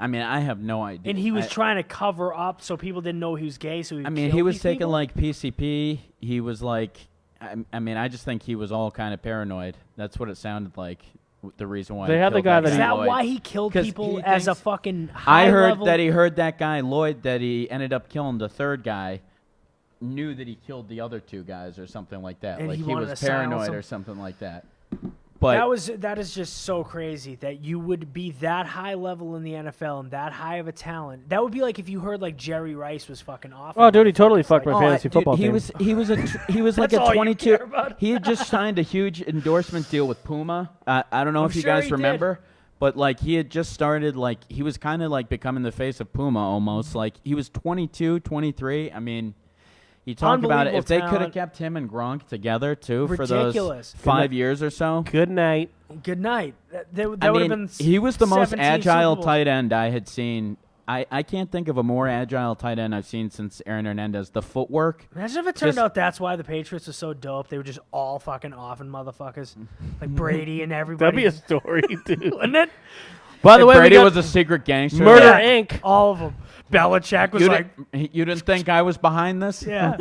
I mean, I have no idea. And he was I- trying to cover up so people didn't know he was gay. So he I mean, killed he was these taking people? like PCP. He was like, I mean, I just think he was all kind of paranoid. That's what it sounded like. The reason why They he had the killed guy Is that that Lloyd. why he killed 'Cause people he as a thinks- fucking high I heard level? that he heard that guy Lloyd that he ended up killing the third guy. Knew that he killed the other two guys or something like that. And like he he wanted was to silence paranoid them? or something like that. But that is just so crazy that you would be that high level in the NFL and that high of a talent. That would be like if you heard like Jerry Rice was fucking off. Oh, dude, he totally It's fucked like, my fantasy dude, football he team. was like That's all a you 22. care about. He had just signed a huge endorsement deal with Puma. I don't know I'm if you sure guys he remember, but like he had just started. Like he was kind of like becoming the face of Puma almost. Like he was 22, 23. I mean. You talk about it. Unbelievable If they could have talent. kept him and Gronk together too for Ridiculous. those 5 years or so. Good night. Good night. That would I have mean, been. he was the most 17 agile Super Bowls. tight end I had seen. I can't think of a more agile tight end I've seen since Aaron Hernandez. The footwork. Imagine if it turned Just- out that's why the Patriots are so dope. They were just all fucking offing motherfuckers, like Brady and everybody. That'd be a story, dude. Wouldn't it? By the If way, Brady we got was a secret gangster. Murder like, Inc. All of them. Belichick was you, like, you didn't think I was behind this? yeah.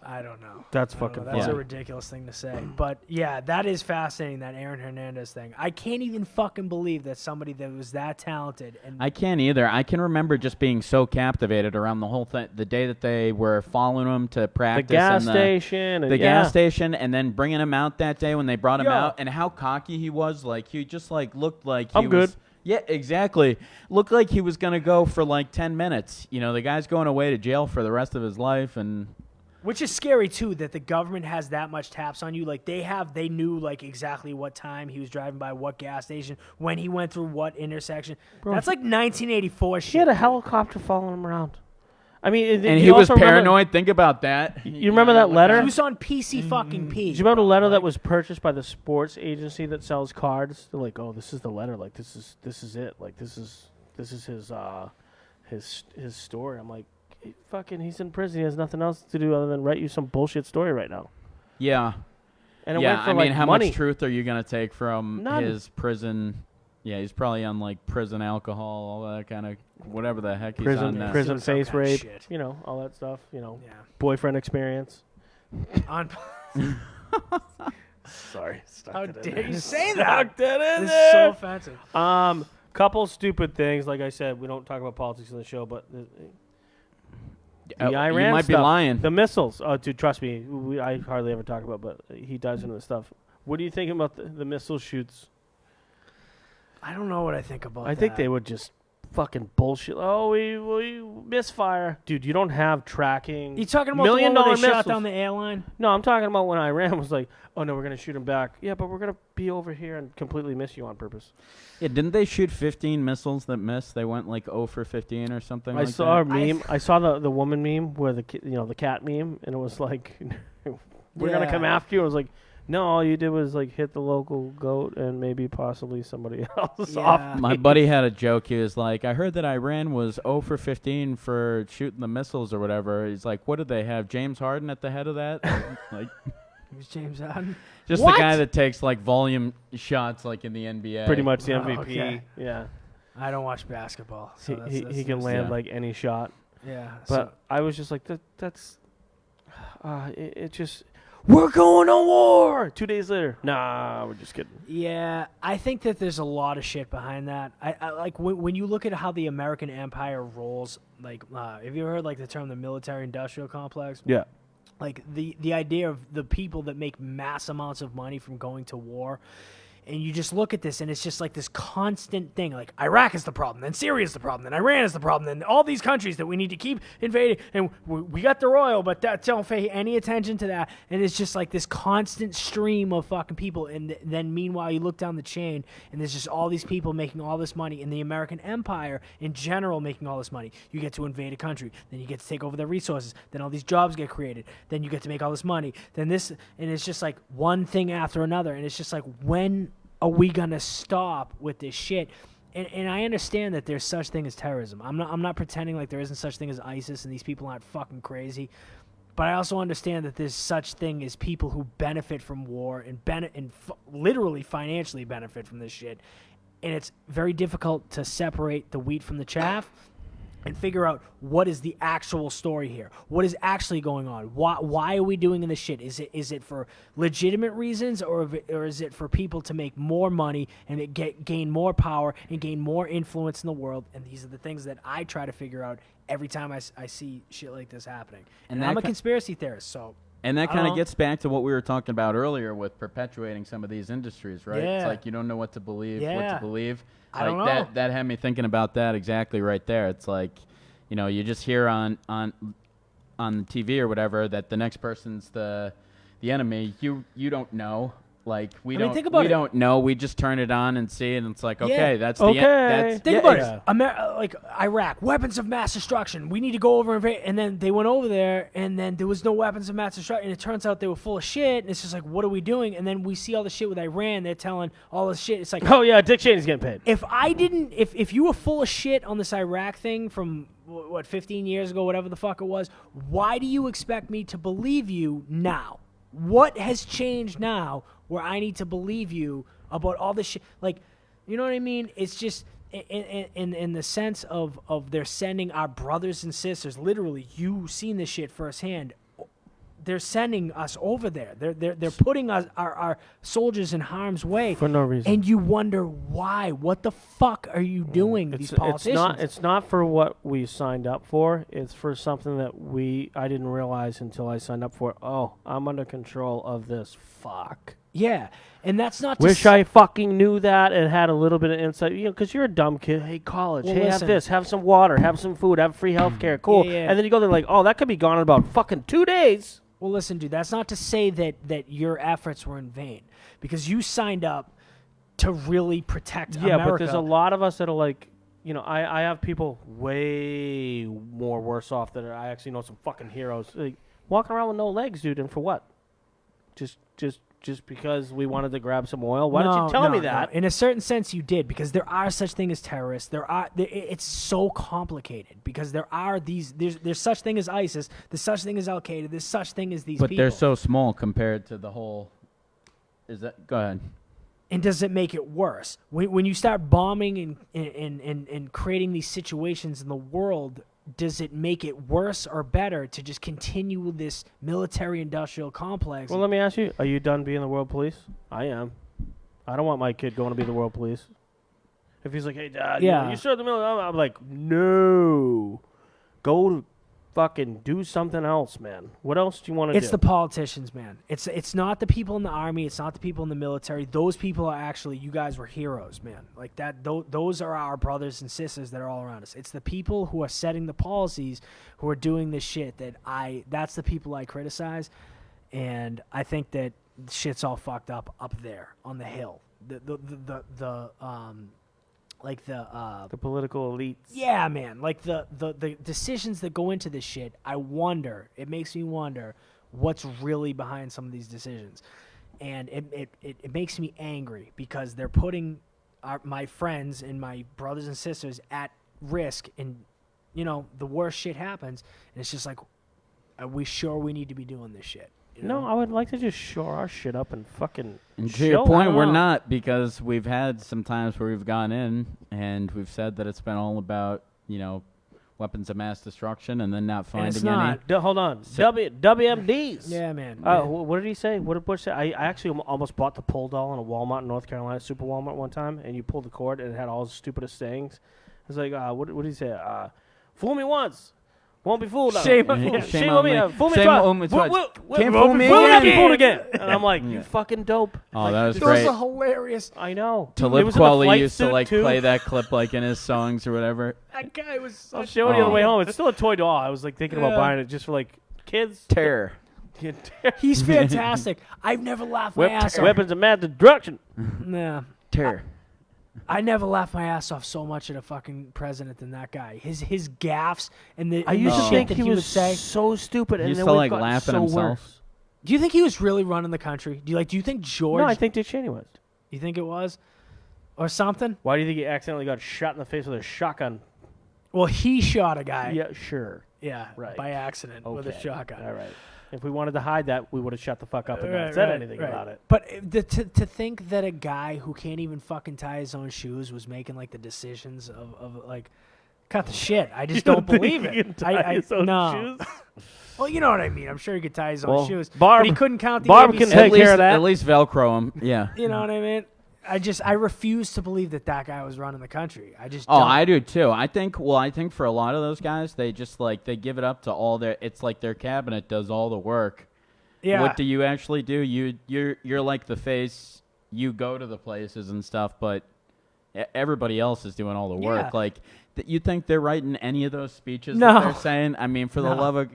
I don't know. That's I don't fucking know. That's funny. a ridiculous thing to say. But yeah, that is fascinating, that Aaron Hernandez thing. I can't even fucking believe that somebody that was that talented and I can't either. I can remember just being so captivated around the whole thing. The day that they were following him to The practice. gas and station. And the yeah. gas station, and then bringing him out that day when they brought him Yo. out, and how cocky he was. Like he just like looked like he I'm good. was. Yeah, exactly. Looked like he was gonna go for like 10 minutes. You know, the guy's going away to jail for the rest of his life, and which is scary too, that the government has that much taps on you. Like they knew like exactly what time he was driving by what gas station, when he went through what intersection. That's like 1984 shit. He had a helicopter following him around. I mean, and you he was also remember- paranoid. Think about that. You remember that letter? He was on PC fucking P. Do you remember the letter that was purchased by the sports agency that sells cards? They're like, "Oh, this is the letter. Like, this is it. Like, this is his story." I'm like, he's in prison. He has nothing else to do other than write you some bullshit story right now. Yeah, And it yeah. went for I mean, like how money. much truth are you gonna take from None. his prison? Yeah, he's probably on like prison alcohol, all that kind of whatever the heck he's on now. Prison Doing some face kind of rape, shit. you know, all that stuff. You know, Yeah. boyfriend experience. On, Sorry, how dare you say Stuck that? that in This is so there. offensive. Couple stupid things. Like I said, we don't talk about politics on the show, but the Iran you might be stuff, lying. The missiles. Oh, dude, trust me, I hardly ever talk about, but he dives into the stuff. What do you think about the missile shoots? I don't know what I think about. I think that. they would just fucking bullshit. Oh, we misfire, dude. You don't have tracking. You talking about $1 million the one where they shot missiles. down the airline? No, I'm talking about when Iran was like, oh no, we're gonna shoot him back. Yeah, but we're gonna be over here and completely miss you on purpose. Yeah, didn't they shoot 15 missiles that missed? They went like 0 for 15 or something. I like saw a that. meme. I saw the woman meme where the the cat meme, and it was like, we're gonna come Yeah. after you. I was like, no, all you did was like hit the local goat and maybe possibly somebody else Yeah. off. My buddy had a joke. He was like, I heard that Iran was 0 for 15 for shooting the missiles or whatever. He's like, what did they have? James Harden at the head of that? Like, It was James Harden. just What? the guy that takes like volume shots like in the NBA. Pretty much the Oh, MVP. okay. Yeah, I don't watch basketball, so he can land yeah. like any shot. Yeah, But I was just like, that's it just. We're going to war. 2 days later, nah, we're just kidding. yeah, I think that there's a lot of shit behind that. I like when you look at how the American empire rolls. Like, have you ever heard like the term the military-industrial complex? Yeah. Like the idea of the people that make mass amounts of money from going to war. And you just look at this, and it's just like this constant thing. Like, Iraq is the problem, then Syria is the problem, then Iran is the problem, then all these countries that we need to keep invading. And we got their oil, but that don't pay any attention to that. And it's just like this constant stream of fucking people. And then meanwhile, you look down the chain, and there's just all these people making all this money, and the American empire in general making all this money. You get to invade a country, then you get to take over their resources, then all these jobs get created, then you get to make all this money, then this, and it's just like one thing after another. And it's just like, when are we gonna stop with this shit? And I understand that there's such thing as terrorism. I'm not pretending like there isn't such thing as ISIS and these people aren't fucking crazy. But I also understand that there's such thing as people who benefit from war and literally financially benefit from this shit. And it's very difficult to separate the wheat from the chaff. and figure out what is the actual story here. What is actually going on? Why are we doing this shit? Is it for legitimate reasons, or is it for people to make more money and gain more power and gain more influence in the world? And these are the things that I try to figure out every time I see shit like this happening. And I'm a conspiracy theorist, so. And that kind of gets back to what we were talking about earlier with perpetuating some of these industries, right? Yeah. It's like you don't know what to believe, what Yeah. to believe. I don't know. That had me thinking about that exactly right there. It's like, you know, you just hear on the TV or whatever that the next person's the enemy. You don't know. Like we don't know. We just turn it on and see it, and it's like, okay, that's the Okay. end. Think about it. Like Iraq, weapons of mass destruction. We need to go over and invade. And then they went over there, and then there was no weapons of mass destruction. And it turns out they were full of shit. And it's just like, what are we doing? And then we see all the shit with Iran. They're telling all this shit. It's like, Oh yeah, Dick Cheney's getting paid. if you were full of shit on this Iraq thing from what 15 years ago, whatever the fuck it was, why do you expect me to believe you now? What has changed now where I need to believe you about all this shit? Like, you know what I mean? It's just in the sense of they're sending our brothers and sisters. Literally, you seen this shit firsthand. They're sending us over there. They're putting our soldiers in harm's way For no reason. And you wonder why. What the fuck are you doing? These politicians. It's not for what we signed up for. It's for something that I didn't realize until I signed up for it. Oh, I'm under control of this. Fuck. Yeah, and that's not. To Wish I fucking knew that and had a little bit of insight. You know, because you're a dumb kid. Hey, college. Well, hey, listen. have this. Have some water. Have some food. Have free healthcare. Cool. Yeah. And then you go there like, oh, that could be gone in about fucking 2 days. Well, listen, dude. That's not to say that your efforts were in vain, because you signed up to really protect Yeah, America. but there's a lot of us that are like, you know, I have people way more worse off that I actually know some fucking heroes. Like, walking around with no legs, dude, and for what? Just because we wanted to grab some oil? Why didn't you tell me that? No. In a certain sense, you did, because there are such things as terrorists. It's so complicated, because there's such thing as ISIS, there's such thing as Al Qaeda, there's such thing as these But people. they're so small compared to the whole. Go ahead. And does it make it worse when you start bombing and creating these situations in the world? Does it make it worse or better to just continue this military-industrial complex? Well, let me ask you, are you done being the world police? I am. I don't want my kid going to be the world police. If he's like, hey, Dad, you served the military, I'm like, no. Go to fucking do something else, man. What else do you want to do? It's the politicians, man. It's not the people in the army. It's not the people in the military. Those people are actually, you guys were heroes, man. Like that. Those are our brothers and sisters that are all around us. It's the people who are setting the policies, who are doing this shit that's the people I criticize. And I think that shit's all fucked up there on the hill. The political elites. Yeah, man. Like the decisions that go into this shit, it makes me wonder what's really behind some of these decisions. And it makes me angry, because they're putting my friends and my brothers and sisters at risk, and, you know, the worst shit happens. And it's just like, are we sure we need to be doing this shit? You know? No, I would like to just shore our shit up and fucking. And to chill. your I point, don't we're know. not, because we've had some times where we've gone in and we've said that it's been all about, you know, weapons of mass destruction, and then not And finding it's not. Hold on. WMDs. Yeah, man. What did he say? What did Bush say? I actually almost bought the pull doll in a Walmart in North Carolina, Super Walmart one time, and you pulled the cord and it had all the stupidest sayings. It was like, what did he say? Fool me once, won't be fooled. Shame on on me. me. Shame on me. Fool me Shame twice. on me twice. Can't Fool fool me not be again. fooled again. And I'm like, you fucking dope. Oh, Like, that was Those great. are hilarious. I know. It Talib was in the Kweli flight used to suit, like too. play that clip like in his songs or whatever. That guy was I'll such show you on the Oh. way home. It's still a toy doll. I was like thinking about Yeah. buying it just for like kids. Terror. He's fantastic. I've never laughed my ass off. Weapons of mass destruction. Nah. Terror. I never laughed my ass off so much at a fucking president than that guy. His gaffes and the I and used the to shit think that he would was say. so stupid, and used then to, we've like, gotten laugh at so himself. worse. Do you think he was really running the country? Do you think George? No, I think Dick Cheney was. You think it was, or something? Why do you think he accidentally got shot in the face with a shotgun? Well, he shot a guy. Yeah, sure. Yeah, Right. by accident with a Okay. shotgun. All right. If we wanted to hide that, we would have shut the fuck up and Right, not said right, anything right. about it. But to think that a guy who can't even fucking tie his own shoes was making like the decisions of like, cut the shit. I just don't believe He can it. tie his own No. shoes? Well, you know what I mean. I'm sure he could tie his own Well, shoes, Barb- but he couldn't count the Barb ABC. can take care of that. At least Velcro him. Yeah. You know what I mean? I refuse to believe that guy was running the country. I just Oh, don't. I do too. I think for a lot of those guys, they just they give it up to all their. It's like their cabinet does all the work. Yeah. What do you actually do? You're like the face. You go to the places and stuff, but everybody else is doing all the work. Yeah. Like, you think they're writing any of those speeches No. that they're saying? I mean, for the No. love of.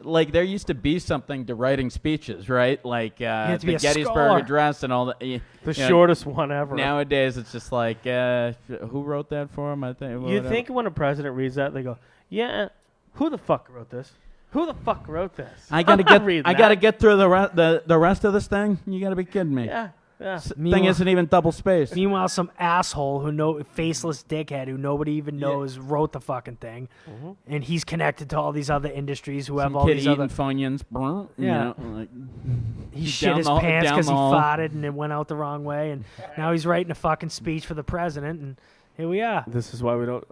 Like, there used to be something to writing speeches, right? Like have to be the a Gettysburg scholar. Address and all that. The shortest one ever. Nowadays, it's just like, who wrote that for him? I think. You whatever. think when a president reads that, they go, "Yeah, who the fuck wrote this? Who the fuck wrote this?" I gotta I'm not get. reading I gotta that. get through the rest of this thing. You gotta be kidding me. Yeah, yeah. Thing Meanwhile- isn't even double spaced. Meanwhile, some asshole faceless dickhead who nobody even knows wrote the fucking thing, and he's connected to all these other industries who have Some all kid these eating other. Funyuns. Yeah. You know, like, He shit down his the- pants down because the he hall. farted and it went out the wrong way, and now he's writing a fucking speech for the president, and here we are. This is why we don't.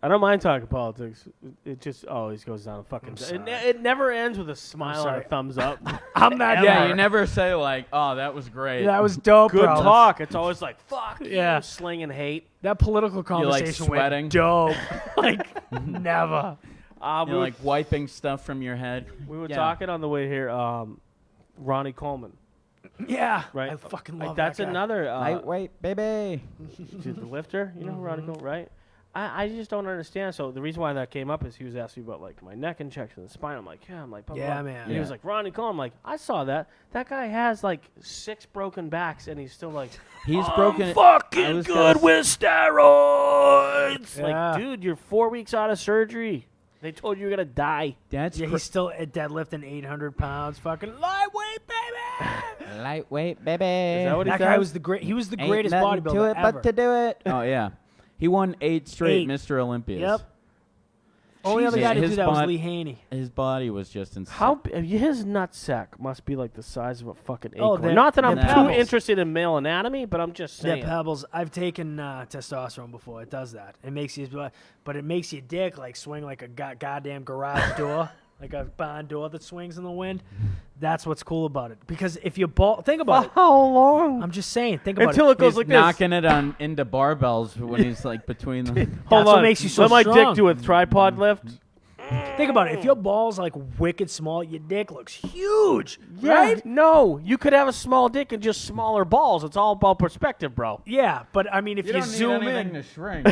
I don't mind talking politics. It just always goes down a fucking. It never ends with a smile and sorry. a thumbs up. I'm not. yeah, ever. you never say like, "Oh, that was great." That was dope, Good bro. talk. It's always like fuck. Yeah. You, slinging hate. That political conversation sweating? went dope. Like never. We, You're were, like wiping stuff from your head. we were Yeah. talking on the way here. Ronnie Coleman, Yeah, right? I fucking Like, love that's that guy. another. Lightweight, baby. Dude, the lifter, you know who Ronnie Coleman, right? I just don't understand. So the reason why that came up is he was asking me about like my neck injection and spine. I'm like, yeah, I'm like, blah, blah, Yeah, blah. man. And he was like, Ronnie Coleman. I'm like, I saw that. That guy has like 6 broken backs, and he's still like, He's broken. I fucking was good gonna with steroids. Yeah. Like, dude, you're 4 weeks out of surgery. They told you you're gonna die. That's Yeah, he's still at deadlifting 800 pounds. Fucking lightweight, baby. lightweight, baby. Is that what he That said? guy was the great. He was the Ain't greatest nothing bodybuilder to it ever. but to do it. Oh yeah, he won 8 straight 8. Mr. Olympias. Yep. Only other guy to do His that was bod- Lee Haney. His body was just insane. his nutsack must be like the size of a fucking Oh, acorn. they're- Not that I'm they're too pebbles. interested in male anatomy, but I'm just Yeah, saying. pebbles. I've taken testosterone before. It does that. It makes you, but it makes your dick like swing like a goddamn garage door, like a barn door that swings in the wind. That's what's cool about it. Because if you think about it. How long? I'm just saying. Think about Until it. it goes He's like this. knocking it on into barbells when he's like between them. Hold That's what on. makes you so Let my strong. dick do a tripod lift. Think about it. If your ball's like wicked small, your dick looks huge, Yeah. right? No, you could have a small dick and just smaller balls. It's all about perspective, bro. Yeah, but I mean, if you, zoom in, to shrink.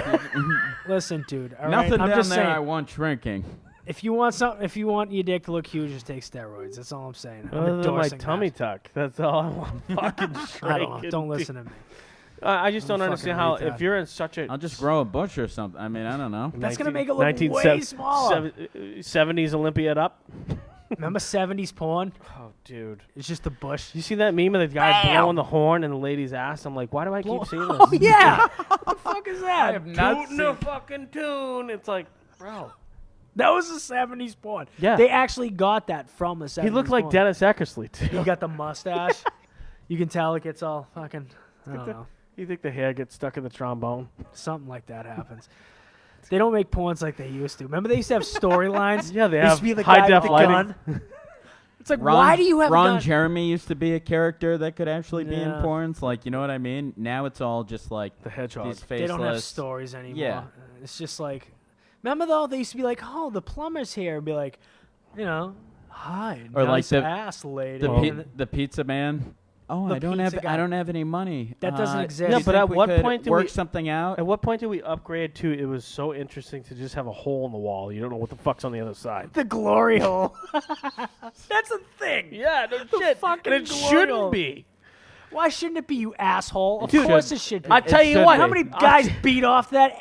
listen, dude. All right? Nothing I'm down just there saying. I want shrinking. If you want your dick to look huge, just take steroids. That's all I'm saying. I'm Other than my endorsing tummy that. tuck. That's all I want. Fucking I don't know. shrink. Don't listen to me. I just I'm don't a understand fucking how retard. if you're in such a I'll just grow a bush or something. I mean, I don't know. That's gonna make it look way smaller. 70s Olympiad up. Remember 70s porn? Oh, dude. It's just the bush. You see that meme of the guy Bam! blowing the horn in the lady's ass? I'm like, why do I keep seeing this? Oh yeah. What the fuck is that? Tootin' a fucking tune. It's like, bro. That was a 70s porn. Yeah. They actually got that from a 70s He looked like porn. Dennis Eckersley, too. He got the mustache. You can tell it gets all fucking. I don't know. You think the hair gets stuck in the trombone? Something like that happens. They don't make porns like they used to. Remember they used to have storylines? Yeah, they There used have to be the high guy def with the lighting. gun. It's like, why do you have a Ron gun? Jeremy used to be a character that could actually be in Yeah. porns. Like, you know what I mean? Now it's all just like The hedgehog. these They don't have faceless. stories anymore. Yeah. It's just like, remember though, they used to be like, oh, the plumber's here. And be like, you know, hi, Or like nice the- ass lady. The, And the pizza man. Oh, The I don't pizza have guy. I don't have any money. That doesn't exist. do Yeah, you but think at we what could point do work we- something out? At what point did we upgrade to it was so interesting to just have a hole in the wall? You don't know what the fuck's on the other side. the glory hole. That's a thing. Yeah, no shit. fucking And it glory hole. shouldn't be. Why shouldn't it be, you asshole? Of Dude, course it should be. I tell you should what. be. How many guys beat off that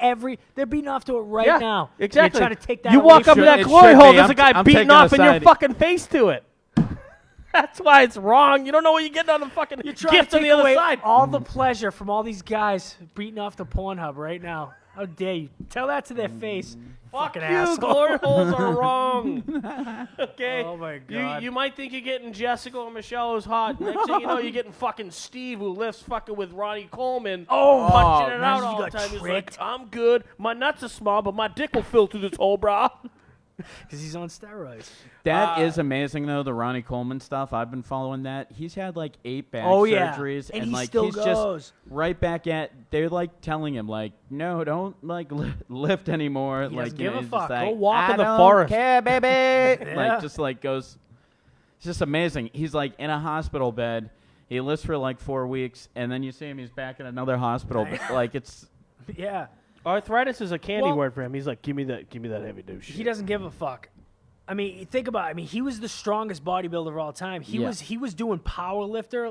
they're beating off to it right Yeah, now. exactly. You're trying to take that You away walk from up to should- that it glory should hole, be. there's a guy I'm beating taking off a in your side. fucking face to it. That's why it's wrong. You don't know what you're getting on the fucking You're trying gift to on take the other away side. all the pleasure from all these guys beating off the Pornhub right now. How dare you? Tell that to their face. Fucking You asshole. glory holes are wrong. Okay. Oh my God. You might think you're getting Jessica or Michelle who's hot. Next thing you know, you're getting fucking Steve who lifts fucking with Ronnie Coleman. Oh, punching it imagine out you all the got time. He's like, tricked. I'm good. My nuts are small, but my dick will fill through this hole, brah. Because he's on steroids. That is amazing, though, the Ronnie Coleman stuff. I've been following that. He's had like 8 back Oh, yeah. surgeries. And he like still he's goes. just right back at, they're like telling him, like, no, don't like lift anymore. He like, doesn't you know, give a he's fuck. just like, Go walk I in the don't forest." care, baby. Yeah. Like, just like goes, it's just amazing. He's like in a hospital bed. He lives for like 4 weeks, and then you see him, he's back in another hospital. But, like, it's, Yeah. Arthritis is a candy Well- word for him. He's like, give me that heavy douche. He doesn't give a fuck. I mean, think about it. I mean, he was the strongest bodybuilder of all time. He was doing power lifter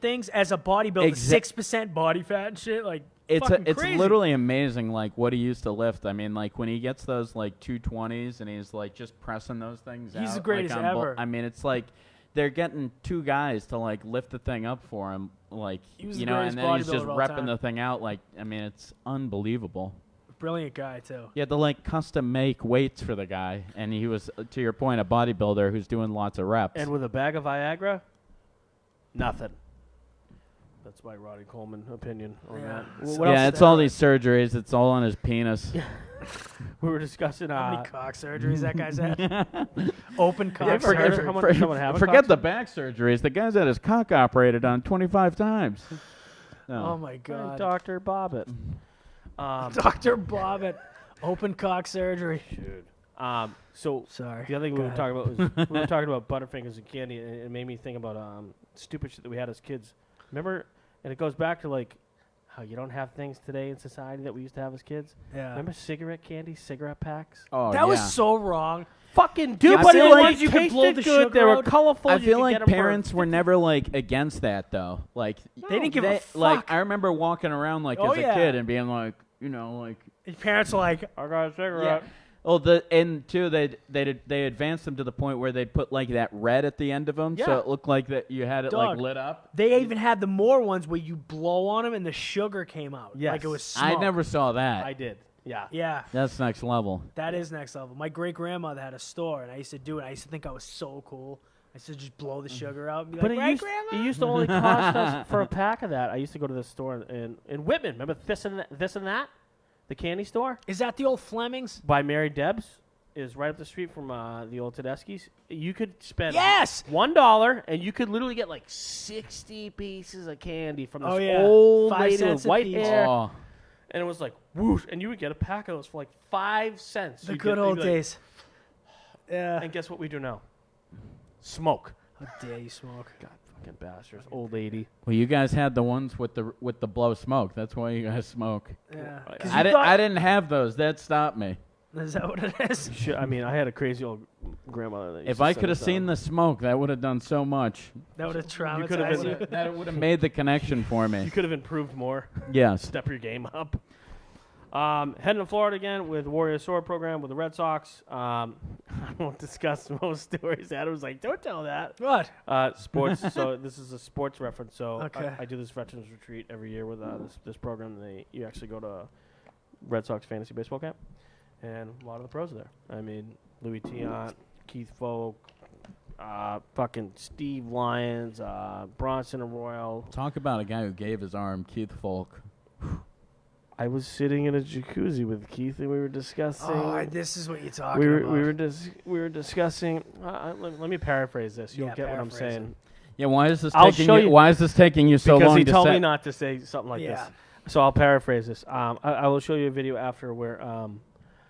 things as a bodybuilder, 6% body fat and shit. Like, it's fucking it's crazy. literally amazing, like what he used to lift. I mean, like when he gets those like 220s and he's like just pressing those things out. He's the like, greatest on ever. I mean, it's like they're getting 2 guys to like lift the thing up for him, like He was you the know, greatest and then he's just bodybuilder of all repping time. the thing out. Like, I mean, it's unbelievable. Brilliant guy, too. You had to like custom make weights for the guy, and he was, to your point, a bodybuilder who's doing lots of reps. And with a bag of Viagra, nothing. That's my Ronnie Coleman opinion on Yeah. that. So- What else? yeah, it's all these surgeries. It's all on his penis. We were discussing. How many cock surgeries that guy's had? Open cock Yeah, forget- surgery. how much someone have a forget cock the back surgeries. The guy's had his cock operated on 25 times. No. Oh, my God. Dr. Bobbitt. Dr. Bobbitt. Open cock surgery. So Sorry. the other thing Go we were ahead. talking about was we were talking about Butterfingers and candy, and it made me think about stupid shit that we had as kids. Remember, and it goes back to like how you don't have things today in society that we used to have as kids. Yeah. Remember cigarette candy, cigarette packs? Oh, That was so wrong. Fucking dude, I but feel the like ones you could blow tasted the good. They sugar were out. colorful. I you feel could like get 'em for parents were never like against that though. Like They didn't give a fuck. Like I remember walking around like Oh, as a yeah. kid and being like, you know, like His parents are like, I got a cigarette. oh and too they advanced them to the point where they'd put like that red at the end of them, Yeah. so it looked like that you had it like Dog. lit up. they even had the more ones where you blow on them and the sugar came out. Yes. Like it was smoke. I never saw that. I did. Yeah. Yeah. That's next level. That is next level. My great grandmother had a store, and I used to do it. I used to think I was so cool. I used to just blow the sugar out and be But like, it right, used, grandma? it used to only cost us for a pack of that. I used to go to the store in Whitman. Remember this and that? The candy store Is that the old Flemings? by Mary Debs is right up the street from the old Tedeschi's. You could spend Yes! $1 and you could literally get like 60 pieces of candy from this Oh, yeah. old 5 lady with cents a white piece. hair. Oh, And it was like whoosh, and you would get a pack of those for like 5 cents. The You'd good get- old you'd be like, days. Yeah. And guess what we do now? Smoke. How dare you smoke? God, fucking bastards. Old lady. well, you guys had the ones with the blow smoke. That's why you guys smoke. Yeah. I 'Cause I you didn't. thought- I didn't have those. That stopped me. Is that what it is? Shit, I mean, I had a crazy old grandmother. That used If to I send could have us seen out. the smoke, that would have done so much. That would have could've traumatized been- you. That would have made the connection for You me. could have improved more. Yes. Step your game up. Heading to Florida again with Warrior Sword program with the Red Sox. I won't discuss most stories. Adam was like, "Don't tell that." What? Sports. So this is a sports reference. So Okay. I do this veterans retreat every year with this program. You actually go to Red Sox fantasy baseball camp, and a lot of the pros are there. I mean, Louis Tiant, Keith Folk, fucking Steve Lyons, Bronson Arroyo. Talk about a guy who gave his arm, Keith Folk. I was sitting in a jacuzzi with Keith, and we were discussing. This is what you're talking we about. were discussing. Let me paraphrase this. You'll Yeah, get what I'm paraphrase saying. Yeah, why is this I'll taking show you? you- Why is this taking you so Because long he to told say? me not to say something like Yeah. this. So I'll paraphrase this. I will show you a video after where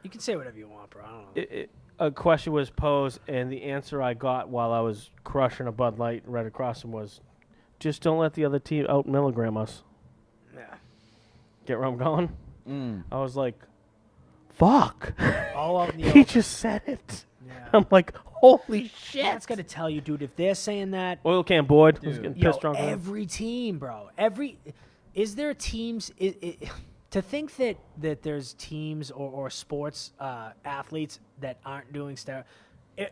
You can say whatever you want, bro. I don't know. a question was posed, and the answer I got while I was crushing a Bud Light right across him was, "Just don't let the other team out milligram us." Yeah. Get where I'm going? Mm. I was like, "Fuck!" All out in the He open. just said it. Yeah. I'm like, "Holy shit!" That's got to tell you, dude, if they're saying that, Oil can Boyd was Dude. getting yo, pissed drunk. on it. every team, bro. Is there teams to think that there's teams or sports athletes that aren't doing steroids?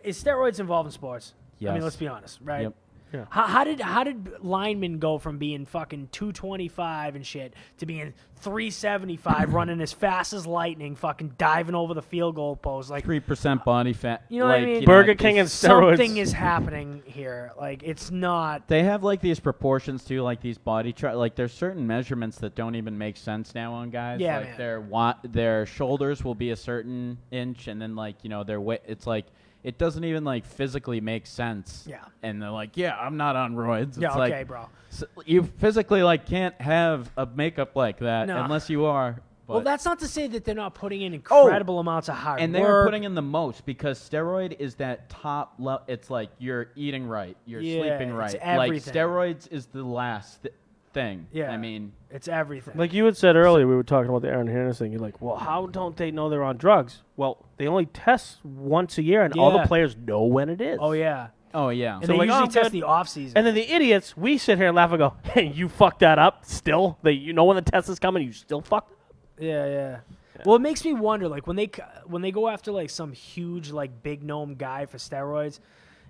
Is steroids involved in sports? I mean, Yes. let's be honest, right? Yep. Yeah. How did linemen go from being fucking 225 and shit to being 375, running as fast as lightning, fucking diving over the field goal post? Like, 3% body fat. You know what I mean? Burger King and steroids. something is happening here. Like, it's not. They have like these proportions too, like these body like there's certain measurements that don't even make sense now on guys. Yeah, like man. their shoulders will be a certain inch, and then like their weight. It's like it doesn't even like physically make sense. Yeah. And they're like, yeah, I'm not on roids. Yeah, It's okay, like, bro. so you physically like can't have a makeup like that No. unless you are. Well, But- that's not to say that they're not putting in incredible amounts of hard and work. they're putting in the most because steroid is that top level. It's like you're eating right, you're Yeah, sleeping it's right. Like everything. steroids is the last thing. Yeah. I mean, It's everything. Like you had said earlier, we were talking about the Aaron Hernandez thing. You're like, well, how don't they know they're on drugs? Well, they only test once a year, and all the Yeah. players know when it is. Oh, yeah. oh yeah. And So they like, usually I'm test good. the off season. And then the idiots, we sit here and laugh and go, hey, you fucked that up still? You know when the test is coming, you still fucked it up? Yeah. Well, it makes me wonder, like when they go after like some huge like big gnome guy for steroids,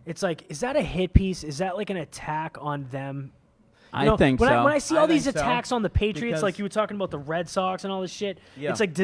it's like, is that a hit piece? Is that like an attack on them? You know, I think when so. when I see all these think so. attacks on the Patriots, like Because- you were talking about the Red Sox and all this shit, Yeah. it's like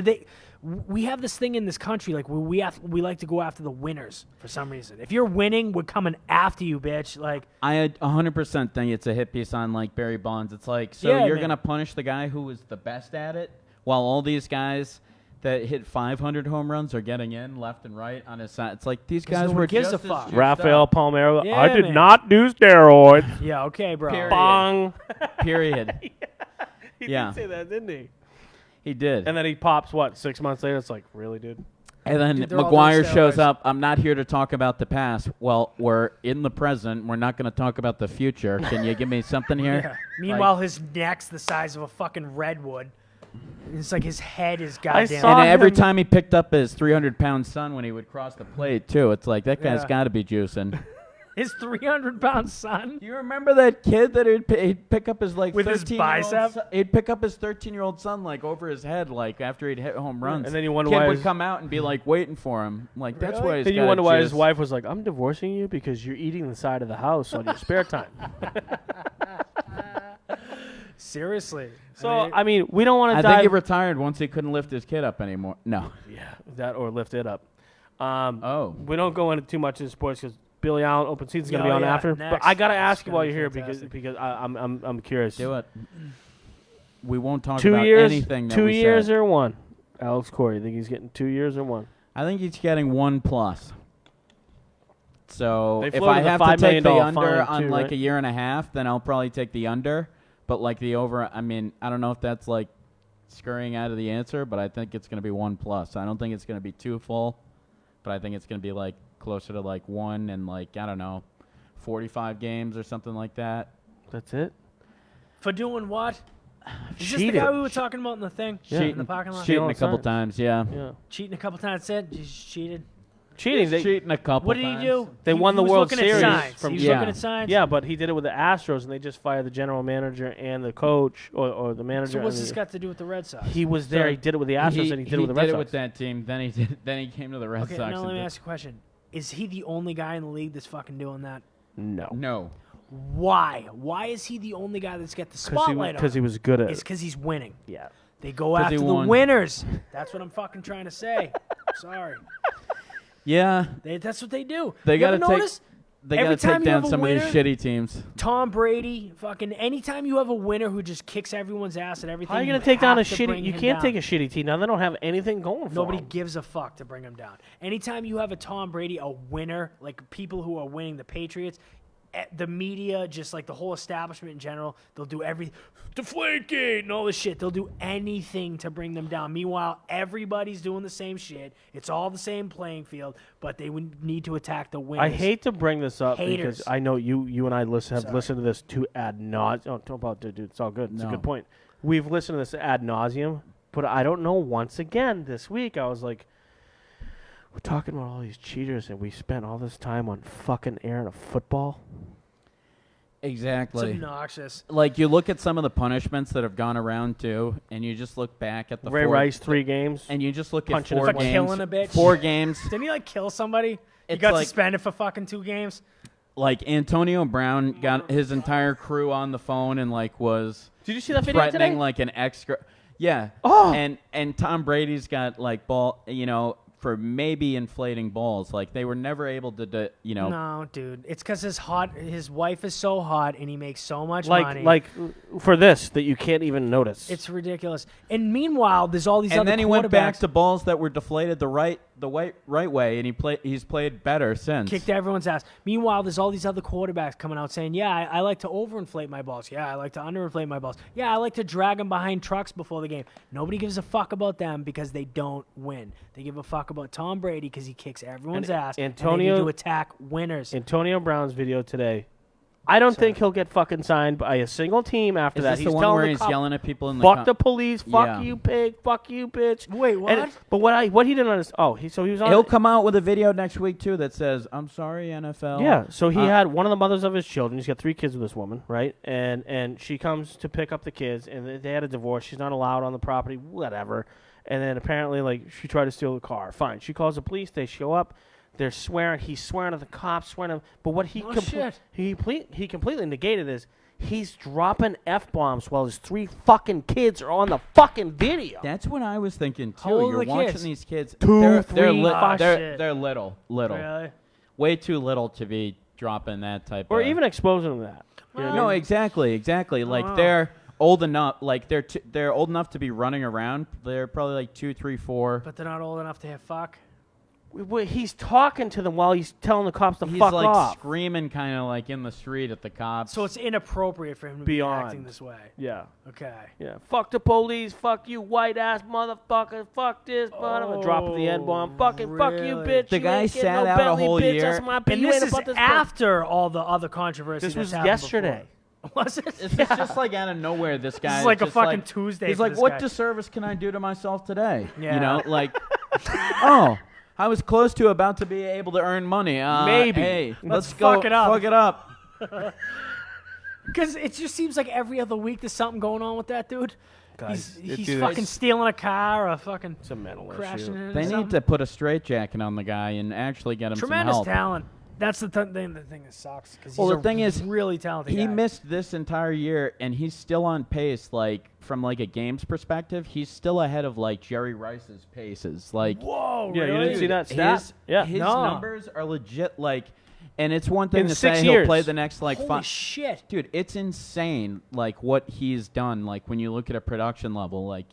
we have this thing in this country, like we like to go after the winners for some reason. If you're winning, we're coming after you, bitch. Like, I 100% think it's a hit piece on like Barry Bonds. It's like, so Yeah, you're man. gonna punish the guy who was the best at it, while all these guys that hit 500 home runs are getting in left and right on his side. It's like these 'Cause guys no were one gives just a as fuck. juiced Rafael up. Palmeiro, Yeah, I did man. not do steroids. yeah, okay, bro. Period. Bong. Period. He Yeah. did say that, didn't he? He did. And then he pops, 6 months later? It's like, really, dude? And then Dude, they're all McGuire doing shows steroids. up. I'm not here to talk about the past. Well, we're in the present. We're not going to talk about the future. Can you give me something here? Yeah. Meanwhile, his neck's the size of a fucking redwood. It's like his head is goddamn. saw And every him- time he picked up his 300-pound son when he would cross the plate, too, it's like, that guy's Yeah. got to be juicing. His 300-pound son. Do you remember that kid that he'd pick up his, like, With his 13-year-old bicep? son- He'd pick up his 13-year-old son, like, over his head, like, after he'd hit home runs. and then you wonder kid why would his- come out and be, like, waiting for him. Like, that's Really? why he's Then you got wonder why his juice. wife was like, I'm divorcing you because you're eating the side of the house on your spare time. Seriously. So, I mean, we don't want I to think he dive. retired once he couldn't lift his kid up anymore. No. Yeah, that or lift it up. Oh. We don't go into too much in sports because Billy Allen open season's gonna Oh, be on yeah, after. But next. I gotta That's ask you gonna while be you're here fantastic. because I'm curious. Do it. We won't talk 2 about years, anything that 2 we years said. or one. Alex Corey, you think he's getting 2 years or one? I think he's getting 1+. So They if floated I the have $5 to take the million under fine on too, like right? a year and a half, then I'll probably take the under. But like the over, I mean, I don't know if that's like scurrying out of the answer, but I think it's going to be 1+. I don't think it's going to be 2 full, but I think it's going to be like closer to like 1 and like, I don't know, 45 games or something like that. That's it. For doing what? Is this the Cheated. guy we were talking about in the thing? Yeah. In the parking lot? Cheating all a the couple time. times, yeah. Yeah. Cheating a couple times. Said he just cheated. Cheating. They, Cheating a couple What did times. he do? They He- won the he was World looking at Series signs. from- He was Yeah. looking at signs. yeah, but he did it with the Astros, and they just fired the general manager and the coach or the manager. So what's and this the- got to do with the Red Sox? He was there. So he did it with the Astros, and he did it with the Red did Sox. it with that team. Then he did. Then he came to the Red Okay, Sox. now and let me did- ask you a question. Is he the only guy in the league that's fucking doing that? No, No. Why? Why is he the only guy that's got the spotlight on because he him? was good at It's it. because he's winning. Yeah. They go 'Cause after he the won. winners. That's what I'm fucking trying to say. Sorry. Yeah, That's what they do. they You got to ever take. notice? They every got to time take you down have a some of these winner- shitty teams. Tom Brady, fucking anytime you have a winner who just kicks everyone's ass at everything. How are you going gonna to take down a to shitty? bring You him can't down. take a shitty team now. They don't have anything going for Nobody them. gives a fuck to bring him down. Anytime you have a Tom Brady, a winner, like people who are winning the Patriots, the media, just like the whole establishment in general, they'll do every Deflategate and all this shit. They'll do anything to bring them down. Meanwhile, everybody's doing the same shit. It's all the same playing field, but they would need to attack the winners. I hate to bring this up Haters. because I know you and I have Sorry. listened to this to ad nauseum. Oh, talk about dude, it's all good. It's a No. good point. We've listened to this ad nauseum, but I don't know. Once again, this week I was like, we're talking about all these cheaters, and we spent all this time on fucking airing a football. It's Exactly. obnoxious. Like you look at some of the punishments that have gone around too, and you just look back at the Ray four, Rice 3 games. and you just look at punching 4 his For games. killing a bitch. 4 games. Didn't he like kill somebody? He It's got like- suspended for fucking 2 games. like Antonio Brown got his entire crew on the phone and like was Did you see that video threatening today? like an extra. Yeah. Oh. And Tom Brady's got like ball, for maybe inflating balls. Like they were never able to, No, dude. It's because his wife is so hot and he makes so much money. Like for this that you can't even notice. It's ridiculous. And meanwhile, there's all these And other then he went back quarterbacks to balls that were deflated the right way, and he's played better since. kicked everyone's ass. Meanwhile, there's all these other quarterbacks coming out saying, yeah, I like to overinflate my balls. Yeah, I like to underinflate my balls. Yeah, I like to drag them behind trucks before the game. Nobody gives a fuck about them because they don't win. They give a fuck about Tom Brady because he kicks everyone's ass. And they need to attack winners. Antonio Brown's video today. I don't think he'll get fucking signed by a single team after Is that. this He's the one telling where the he's cop, yelling at people in the fuck the police, fuck Yeah. you pig, fuck you bitch. Wait, what? But what he didn't understand. So he was on. He'll come out with a video next week too that says, "I'm sorry, NFL." Yeah, so he had one of the mothers of his children. He's got 3 kids with this woman, right? And she comes to pick up the kids, and they had a divorce. She's not allowed on the property, whatever. And then apparently, like, she tried to steal the car. Fine. She calls the police. They show up. They're swearing. He's swearing at the cops, swearing at, but what he shit. he completely negated is he's dropping F-bombs while his 3 fucking kids are on the fucking video. That's what I was thinking too. How old You're are the watching kids? these kids. 2, they're 3, five. they're little, Really? way too little to be dropping that type. Or of... even exposing them to that. You know what I No, mean? exactly. Like they're old enough. Like they're old enough to be running around. They're probably like 2, 3, 4. But they're not old enough to have fuck. He's talking to them while he's telling the cops to He's fuck like off. screaming, kind of like in the street at the cops. So it's inappropriate for him to be Beyond. acting this way. Yeah. Okay. Yeah, fuck the police, fuck you white ass motherfucker, fuck this, but I'm gonna drop the N-bomb, fuck you, really? bitch. The you guy ain't getting sat no out a Bentley, whole bitch. year. That's my And you this ain't is about this after all the other controversy. This was that's happened yesterday. before. Was it? It's just like out of nowhere. This guy is like a just fucking Tuesday He's for like, this what guy." disservice can I do to myself today? Yeah. You know, like, oh, I was close to about to be able to earn money. Maybe. Hey, Let's let's go fuck it up. Fuck it up. Because it just seems like every other week there's something going on with that dude. Guys, He's fucking stealing a car or fucking It's a mental crashing issue. into They need something. to put a straitjacket on the guy and actually get him Tremendous some help. talent. That's the thing. The thing that sucks. Because Well, he's the thing is, really talented. He guy. missed this entire year, and he's still on pace. Like from like a games perspective, he's still ahead of like Jerry Rice's paces. Like, Whoa, Yeah, you really? didn't see that stat? his Yeah. his No. numbers are legit. Like, and it's one thing In to 6 say years. he'll play the next like Holy 5. shit. Dude, it's insane. Like what he's done. Like when you look at a production level, like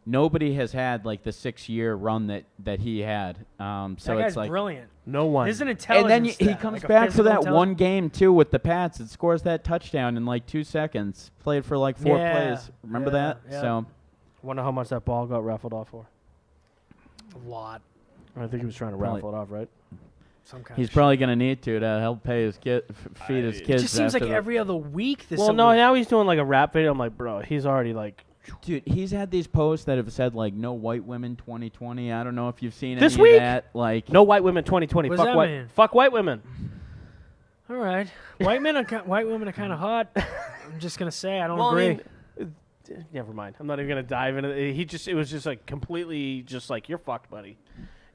nobody has had like the 6-year run that he had. So That it's guy's like. brilliant. No one. There's an And intelligence. then he stat, comes like a back for physical that intelligence. one game too with the Pats. It scores that touchdown in like 2 seconds. Played for like 4 Yeah, plays. Remember yeah, that? yeah. So Wonder how much that ball got raffled off for. A lot. I think he was trying to Probably- raffle it off, right? Some kind he's of probably gonna need to help pay his feed his shit. kids. It just seems like after the- every other week there's Well, some no, now he's doing like a rap video. I'm like, bro, he's already like. Dude, he's had these posts that have said like "No white women 2020." I don't know if you've seen This any week? of that. Like, No white women 2020. What does Fuck that white. mean? Fuck white women. All right. White women are kind of hot. I'm just going to say I don't Well, I agree. mean, never mind. I'm not even gonna dive into it. It was just like completely just like you're fucked, buddy.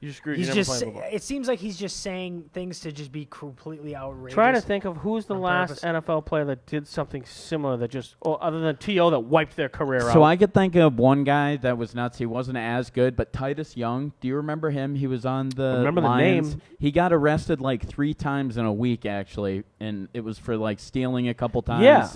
You screwed. He's you never just. played football. It seems like he's just saying things to just be completely outrageous. Trying to think of who's the on last purpose. NFL player that did something similar that just, other than T.O. that wiped their career out. so I could think of one guy that was nuts. He wasn't as good, but Titus Young. Do you remember him? He was on the remember the Lions. name. He got arrested like 3 times in a week actually, and it was for like stealing a couple times. Yeah.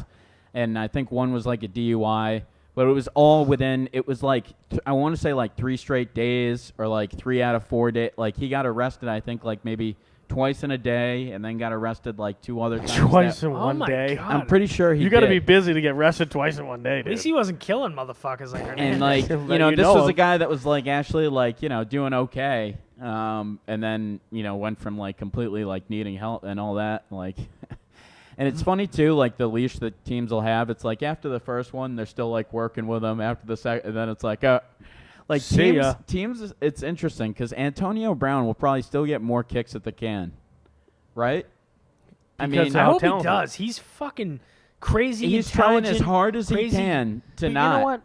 And I think one was like a DUI. But it was all within, it was like, I want to say like 3 straight days or like 3 out of 4 days. Like he got arrested, I think, like maybe twice in a day and then got arrested like 2 other times. twice that- in Oh one my day. God. I'm pretty sure he You got to be did. busy to get arrested twice in one day, At least dude. he wasn't killing motherfuckers like Hernandez. And like, Let you know, you this know was him. a guy that was like actually like, doing okay. And then, went from like completely like needing help and all that. Like, and it's funny too, like the leash that teams will have. It's like after the first one, they're still like working with them. After the second, and then it's like, like See ya. teams. It's interesting because Antonio Brown will probably still get more kicks at the can, right? I Because mean, I how hope he talented. does. He's fucking crazy. he's trying as intelligent, hard as he crazy. can to But not. You know what?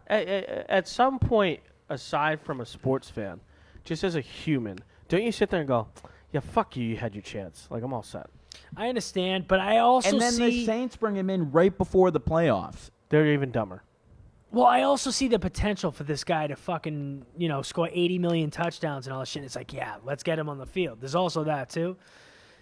At some point, aside from a sports fan, just as a human, don't you sit there and go, "Yeah, fuck you. You had your chance. Like I'm all set." I understand, but I also And then see. the Saints bring him in right before the playoffs. They're even dumber. Well, I also see the potential for this guy to fucking, score 80 million touchdowns and all that shit. It's like, yeah, let's get him on the field. There's also that, too.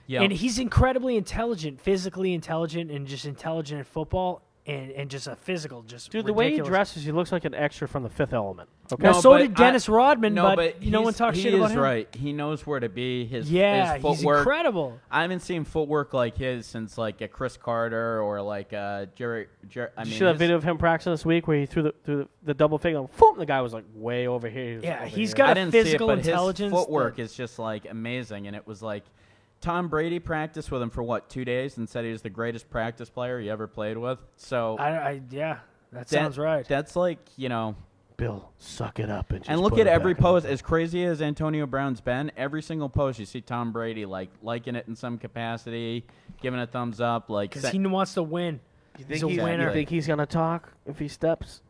Yeah. And he's incredibly intelligent, physically intelligent, and just intelligent at football, and just a physical, just Dude, the way he ridiculous. dresses, he looks like an extra from The Fifth Element. Okay. Well, No, so but did Dennis Rodman, No, but no one talks shit he about is him. right. He knows where to be. His Yeah, his he's footwork. incredible. I haven't seen footwork like his since like a Chris Carter or like Jerry. Did you see that video of him practicing this week where he threw the double fake and boom, the guy was like way over here. He was Yeah, over he's here. got I a didn't physical see it, but intelligence his footwork that- is just like amazing, and it was like Tom Brady practiced with him for 2 days and said he was the greatest practice player he ever played with. So Yeah, that sounds right. That's like Bill, suck it up and just and look put at it every back in the post. As crazy as Antonio Brown's been, every single post you see Tom Brady liking it in some capacity, giving a thumbs up, Because he wants to win. You He's think a you winner. think he's gonna talk if he steps,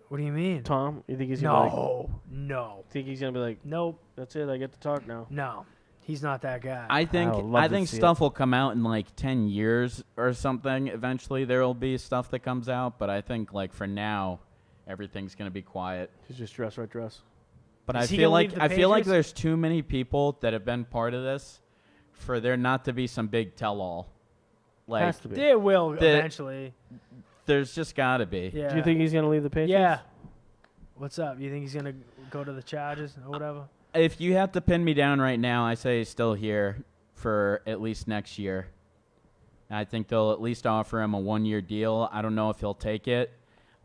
What do you mean? Tom? You think he's gonna be like, No. think he's gonna be like, Nope. that's it, I get to talk now? No. He's not that guy. I think would love to see stuff will come out in like 10 years or something. Eventually there will be stuff that comes out, but I think like for now everything's going to be quiet. He's just dress right dress. But Is I he feel gonna like leave the I feel like Patriots? there's too many people that have been part of this for there not to be some big tell-all. Like Has to be. They will The- eventually. there's just got to be. Yeah. Do you think he's gonna leave the Patriots? Yeah. What's up? You think he's gonna go to the Chargers or whatever? If you have to pin me down right now, I say he's still here for at least next year. I think they'll at least offer him a 1-year deal. I don't know if he'll take it.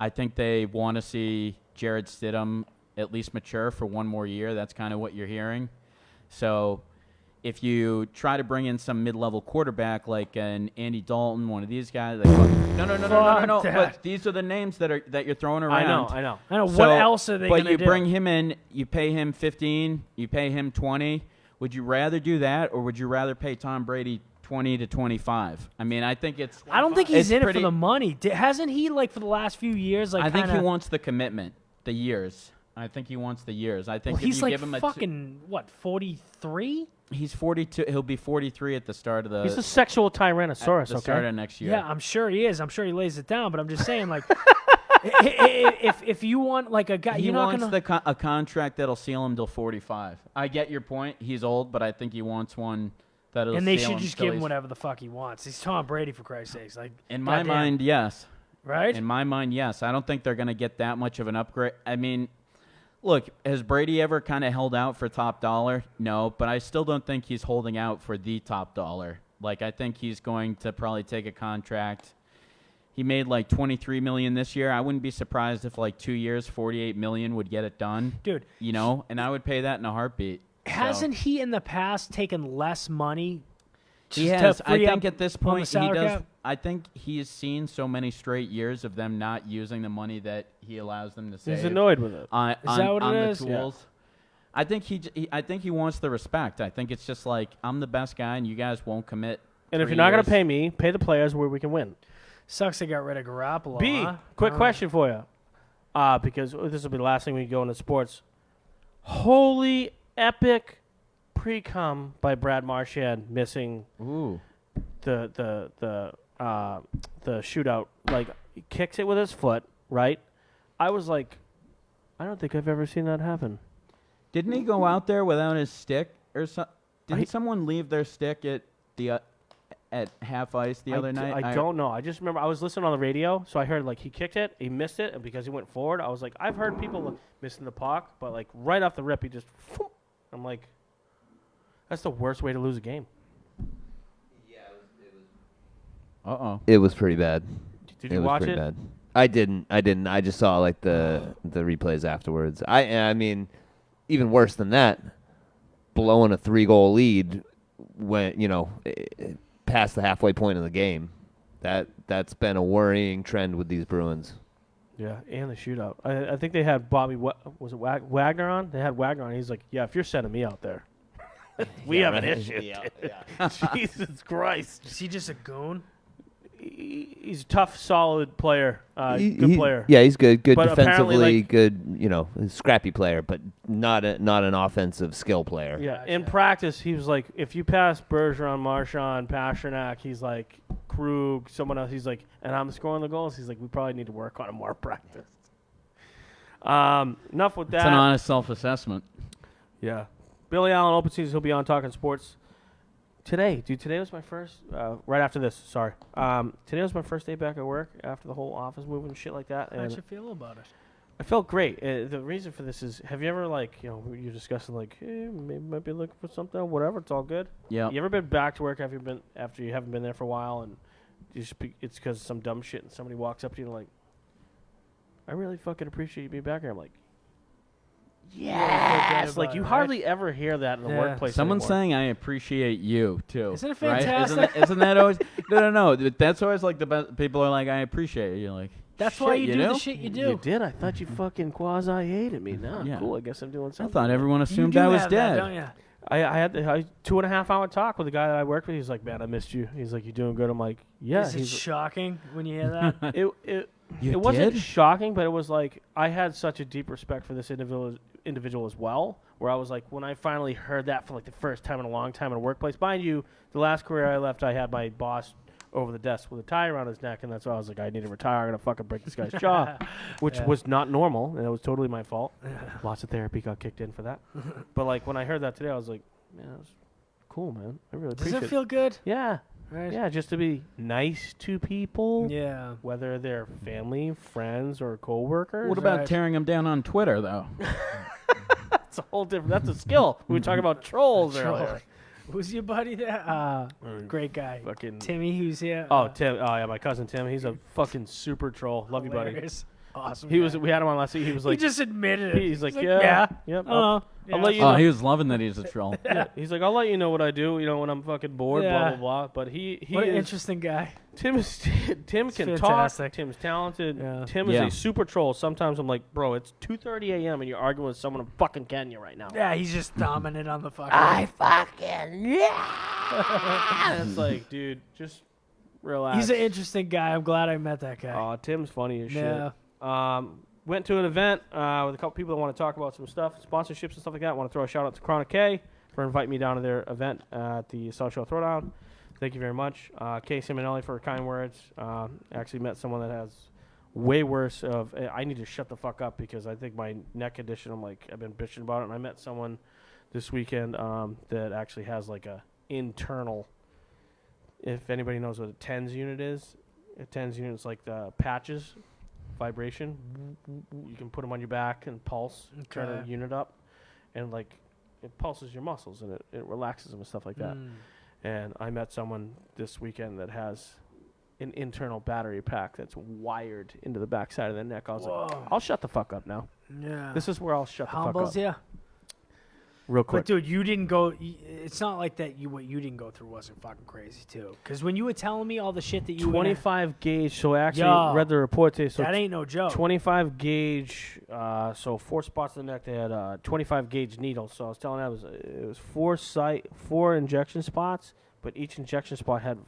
I think they want to see Jared Stidham at least mature for 1 more year. That's kind of what you're hearing. So if you try to bring in some mid-level quarterback like an Andy Dalton, one of these guys, like, no. Fuck that. But these are the names that you're throwing around. I know. I know. So, what else are they But gonna you do? bring him in, you pay him 15, you pay him 20. Would you rather do that, or would you rather pay Tom Brady 20 to 25? I mean, I think it's. I don't think he's it's in it pretty- for the money. Hasn't he, like, for the last few years, like, I think he kinda- wants the commitment, the years. I think he wants the years. I think Well, if he's you like give him fucking, 43? he's 42. He'll be 43 at the start of the. He's a sexual at tyrannosaurus. the start Okay. of next year. Yeah, I'm sure he is. I'm sure he lays it down, but I'm just saying, like, if you want, like, a guy, He you're not wants gonna. a contract that'll seal him till 45. I get your point. He's old, but I think he wants one that'll. And they seal should him just till give him he's- whatever the fuck he wants. He's Tom Brady, for Christ's sakes. Like, In my goddamn. mind, yes. right? In my mind, yes. I don't think they're going to get that much of an upgrade. I mean, look, has Brady ever kind of held out for top dollar? No, but I still don't think he's holding out for the top dollar. Like, I think he's going to probably take a contract. He made like $23 million this year. I wouldn't be surprised if like 2 years, $48 million would get it done. Dude, And I would pay that in a heartbeat. hasn't he in the past taken less money? He just to has. I free think up at this on the point he salary does. cap? I think he's seen so many straight years of them not using the money that he allows them to save. He's annoyed with it. on, Is that what on it the is? Yeah. tools. I think I think he wants the respect. I think it's just like I'm the best guy, and you guys won't commit. And if 3 you're not gonna years. pay me, pay the players where we can win. Sucks they got rid of Garoppolo. B, huh? quick Huh? question for you, because this will be the last thing we go into sports. Holy epic pre-cum by Brad Marchand missing Ooh, the shootout. Like he kicks it with his foot, right? I was like, I don't think I've ever seen that happen. didn't he go out there without his stick or something? Didn't I- someone leave their stick at the at half ice the other night? I don't know. I just remember I was listening on the radio, so I heard like he kicked it, he missed it, and because he went forward, I was like, I've heard people missing the puck, but like right off the rip, he just. I'm like, that's the worst way to lose a game. Uh-oh. It was pretty bad. Did It you was watch pretty it? bad. I didn't. I just saw like the replays afterwards. I mean, even worse than that, blowing a 3-goal lead when past the halfway point of the game. That's been a worrying trend with these Bruins. Yeah, and the shootout. I think they had Bobby. Was it Wagner on? They had Wagner on. He's like, yeah, if you're sending me out there, we have an issue. Yeah, yeah. Jesus Christ. Is he just a goon? he's a tough, solid player. Good player. Yeah, he's good. Good But apparently, defensively, like- good. Scrappy player, but not an offensive skill player. Yeah, in practice, he was like, if you pass Bergeron, Marchand, Pasternak, he's like, Krug, someone else, he's like, and I'm scoring the goals, he's like, we probably need to work on it more practice. Enough with that. It's an honest self-assessment. Yeah. Billy Allen, open season, he'll be on Talking Sports. Today was my first, right after this, sorry. Today was my first day back at work after the whole office move and shit like that. How'd And you feel about it? I felt great. The reason for this is, have you ever, like, you're discussing, like, hey, maybe might be looking for something, whatever, it's all good. Yeah. You ever been back to work after you haven't been there for a while, and it's because some dumb shit, and somebody walks up to you and like, I really fucking appreciate you being back here. I'm like, yes. Like, you hardly ever hear that in the Yeah. workplace Someone anymore. saying I appreciate you too. Isn't it right? fantastic? Isn't that always? No. That's always like the best. People are like, I appreciate you. You're like, That's shit, why you do know? the shit you do. You did? I thought you fucking quasi-hated me. No, Yeah. cool. I guess I'm doing I something. thought everyone You assumed do I was have that, dead. don't you? I had the 2.5 hour talk with the guy that I worked with. He's like, man, I missed you. He's like, you doing good? I'm like, yeah. Is it He's shocking when you hear that? it wasn't did? shocking, but it was like I had such a deep respect for this individual as well, where I was like, when I finally heard that for like the first time in a long time in a workplace. Mind you, the last career I left, I had my boss over the desk with a tie around his neck, and that's why I was like, I need to retire. I'm gonna fucking break this guy's jaw, which Yeah. was not normal, and it was totally my fault. Lots of therapy got kicked in for that. But like when I heard that today, I was like, man, that was cool, man. I really Does appreciate it feel good? Yeah, Right? yeah, just to be nice to people. Yeah. Whether they're family, friends, or coworkers. What about Right. tearing him down on Twitter though? That's a whole different. That's a skill. We were talking about trolls Troll. earlier. Who's your buddy there? Great guy. Fucking. Timmy, who's here. Oh, Tim. Oh, yeah, my cousin Tim. He's a fucking super troll. Love you, buddy. hilarious. Awesome. He was. guy. We had him on last week. He was like. he just admitted it. He's like, yeah. yeah, yep. Oh, I'll let you Oh, know. he was loving that he's a troll. Yeah. He's like, I'll let you know what I do. When I'm fucking bored. Blah Yeah. blah blah. But he what an is. interesting guy. Tim can fantastic. talk. Tim's talented. Yeah. Tim is Yeah. a super troll. Sometimes I'm like, bro, it's 2:30 a.m. and you're arguing with someone in fucking Kenya right now. Yeah, he's just dominant on the fucking. And it's like, dude, just relax. He's an interesting guy. I'm glad I met that guy. Aw, Tim's funny as Yeah. shit. Went to an event with a couple people that want to talk about some stuff, sponsorships and stuff like that. I want to throw a shout out to Chronic K for inviting me down to their event at the South Shore Throwdown. Thank you very much. Kay Simonelli for her kind words. Actually met someone that has way worse of. I need to shut the fuck up because I think my neck condition. I've been bitching about it, and I met someone this weekend that actually has like a internal. If anybody knows what a TENS unit is, a TENS unit is like the patches, vibration. You can put them on your back and pulse, turn a Okay. unit up, and like it pulses your muscles and it relaxes them and stuff like that. Mm. And I met someone this weekend that has an internal battery pack that's wired into the backside of the neck. I was like, Whoa. I'll shut the fuck up now. Yeah. This is where I'll shut the fuck humbles up. you. Real quick. But dude, you didn't go. It's not like that. What you didn't go through wasn't fucking crazy too. Because when you were telling me all the shit that you 25 gauge. So I actually Yo, read the report today. So that ain't no joke. 25 gauge, so 4 spots in the neck. They had 25 gauge needles. So I was telling them it was 4 injection spots, but each injection spot had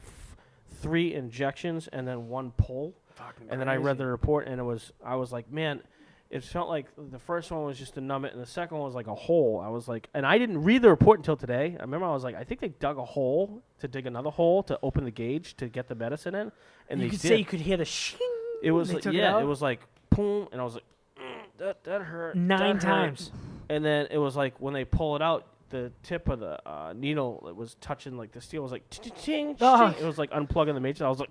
3 injections and then 1 pull. Fucking And then I read crazy. the report, and I was like, man, it felt like the first one was just to numb it, and the second one was like a hole. I was like, and I didn't read the report until today. I remember I was like, I think they dug a hole to dig another hole to open the gauge to get the medicine in, and you they could did. say you could hear the shing. It was they like, took it yeah, out? it was like boom, and I was like, that hurt. 9 that hurt." times. And then it was like when they pull it out, the tip of the needle that was touching like the steel was like ching. Oh. It was like unplugging the matrix. I was like,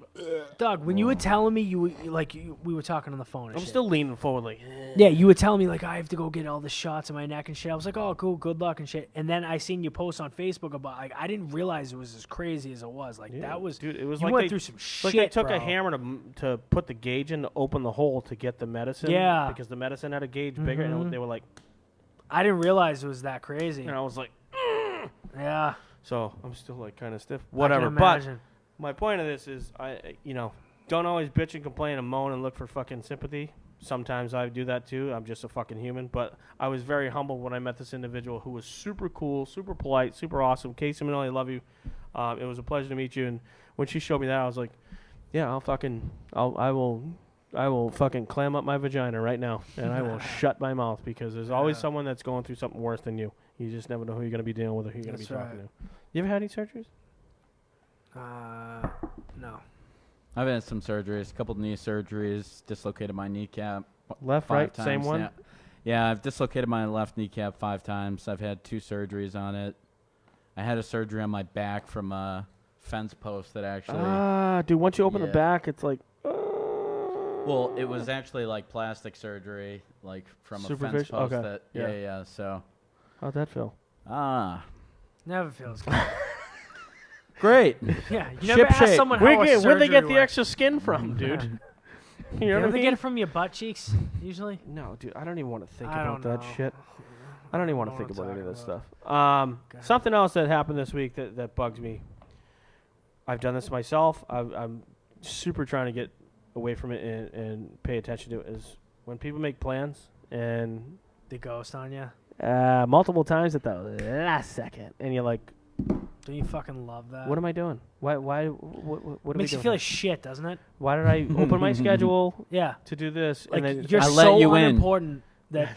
Doug, when you were telling me we were talking on the phone. And I'm shit. still leaning forward like. Yeah, you were telling me like I have to go get all the shots in my neck and shit. I was like, oh, cool, good luck and shit. And then I seen you post on Facebook about like I didn't realize it was as crazy as it was. Like that was, dude. It was you like went they, through some it's shit. like they took bro. a hammer to put the gauge in to open the hole to get the medicine. Yeah. Because the medicine had a gauge bigger, and they were like, I didn't realize it was that crazy. and I was like, Yeah, so I'm still like kind of stiff. I Whatever. can But imagine. my point of this is, don't always bitch and complain and moan and look for fucking sympathy. Sometimes I do that too. I'm just a fucking human. But I was very humbled when I met this individual who was super cool, super polite, super awesome. Casey Manelli, I love you. It was a pleasure to meet you. And when she showed me that, I was like, Yeah, I will fucking clam up my vagina right now, and I will shut my mouth because there's always someone that's going through something worse than you. You just never know who you're going to be dealing with or who you're going to be That's talking right. to. You ever had any surgeries? No. I've had some surgeries, a couple knee surgeries, dislocated my kneecap. Left, 5 right, times, same one? Yeah, I've dislocated my left kneecap 5 times. I've had 2 surgeries on it. I had a surgery on my back from a fence post that actually. Dude, once you open the Yeah. back, it's like. Well, it was actually like plastic surgery, like from a fence Superficial? post. Okay. That Yeah. yeah. So How'd that feel? Never feels good. great. Yeah, you never ask shape. someone how a Where'd they surgery get the went. extra skin from, dude? You know You what I ever mean? get it from your butt cheeks, usually? No, dude, I don't even want to think I about don't that know. shit. I don't even want to know think what about I'm any of this talking stuff. Something else that happened this week that bugs me. I've done this myself. I'm super trying to get away from it and pay attention to it. Is when people make plans and The ghost on you? multiple times at the last second, and you're like, Don't you fucking love that? "What am I doing? Why? What are we Makes you doing? feel like shit, doesn't it? Why did I open my schedule Yeah. to do this?" Like, and then you're I let so you in. unimportant that,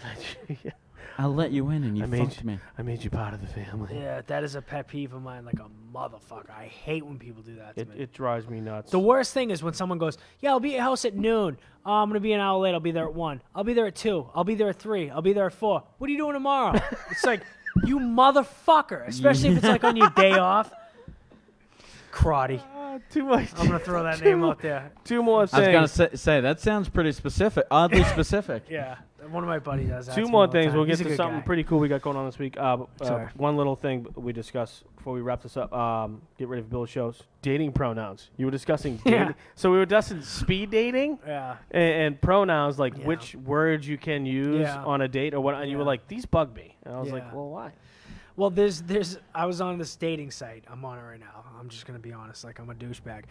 I'll let you in and you I made fucked me. I made you part of the family. yeah, that is a pet peeve of mine, like a motherfucker. I hate when people do that to me. It drives me nuts. The worst thing is when someone goes, "Yeah, I'll be at your house at noon. Oh, I'm gonna be an hour late. I'll be there at 1. I'll be there at 2. I'll be there at 3. I'll be there at 4. What are you doing tomorrow?" It's like, you motherfucker. Especially if it's like on your day off. Karate. Too much. I'm gonna throw that name out there. Two more I was things. gonna say that sounds pretty specific, oddly specific. Yeah, one of my buddies does that. Two to me more all the things. time. We'll get He's a to good something guy. pretty cool we got going on this week. Sorry. One little thing we discussed before we wrap this up. Get ready for Bill's shows. Dating pronouns. You were discussing dating. Yeah. So we were discussing speed dating Yeah. and pronouns, like Yeah. which words you can use Yeah. on a date or what. And you were Yeah. like, these bug me. And I was like, Yeah. well, why? Well, I was on this dating site. I'm on it right now. I'm just gonna be honest, like I'm a douchebag.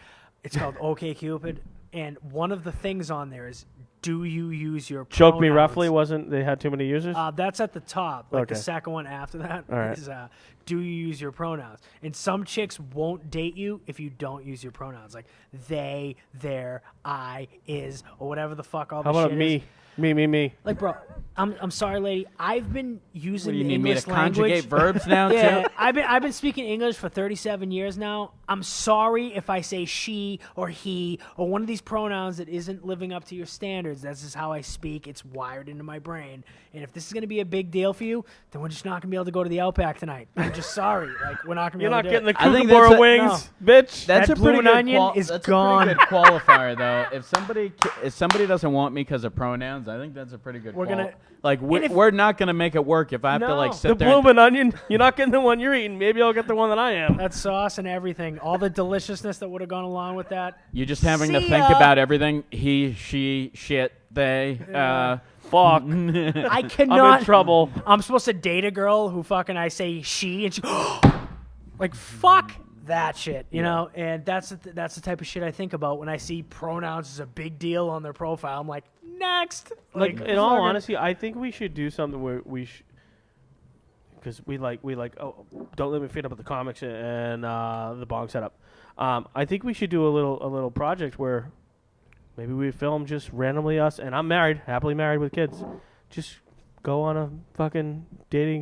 It's called OkCupid, and one of the things on there is, do you use your Choke me pronouns? roughly. Wasn't they had too many users? That's at the top. Like Okay. the second one after that All right. is, do you use your pronouns? And some chicks won't date you if you don't use your pronouns, like they, their, I, is, or whatever the fuck all How the about shit me? is. Me. Like, bro, I'm sorry, lady. I've been using What, do you the need me English to conjugate language. verbs now Yeah, too? I've been speaking English for 37 years now. I'm sorry if I say she or he or one of these pronouns that isn't living up to your standards. That's just how I speak. It's wired into my brain. And if this is gonna be a big deal for you, then we're just not gonna be able to go to the Outback tonight. I'm just sorry. Like, we're not gonna. You're be able not to do getting it. the I think kookaburra that's a- wings, bitch. That's That a pretty blue good onion is that's gone. A pretty good qualifier, though. If somebody doesn't want me because of pronouns, I think that's a pretty good. We're gonna- like if- we're not gonna make it work if I have to No. like The sit there. and- bloomin' onion. You're not getting the one you're eating. Maybe I'll get the one that I am. That sauce and everything, all the deliciousness that would have gone along with that. You're just having to See think ya. about everything. He, she, shit, they. Fuck. I I'm in cannot. trouble. I'm supposed to date a girl who fucking I say she and she like fuck that shit, you know. And that's the type of shit I think about when I see pronouns as a big deal on their profile. I'm like, next. Like, in all fucking- honesty, I think we should do something where because we like Don't Let Me Feed Up with the comics and the bong setup. I think we should do a little project where maybe we film just randomly us, and I'm married, happily married with kids. Just go on a fucking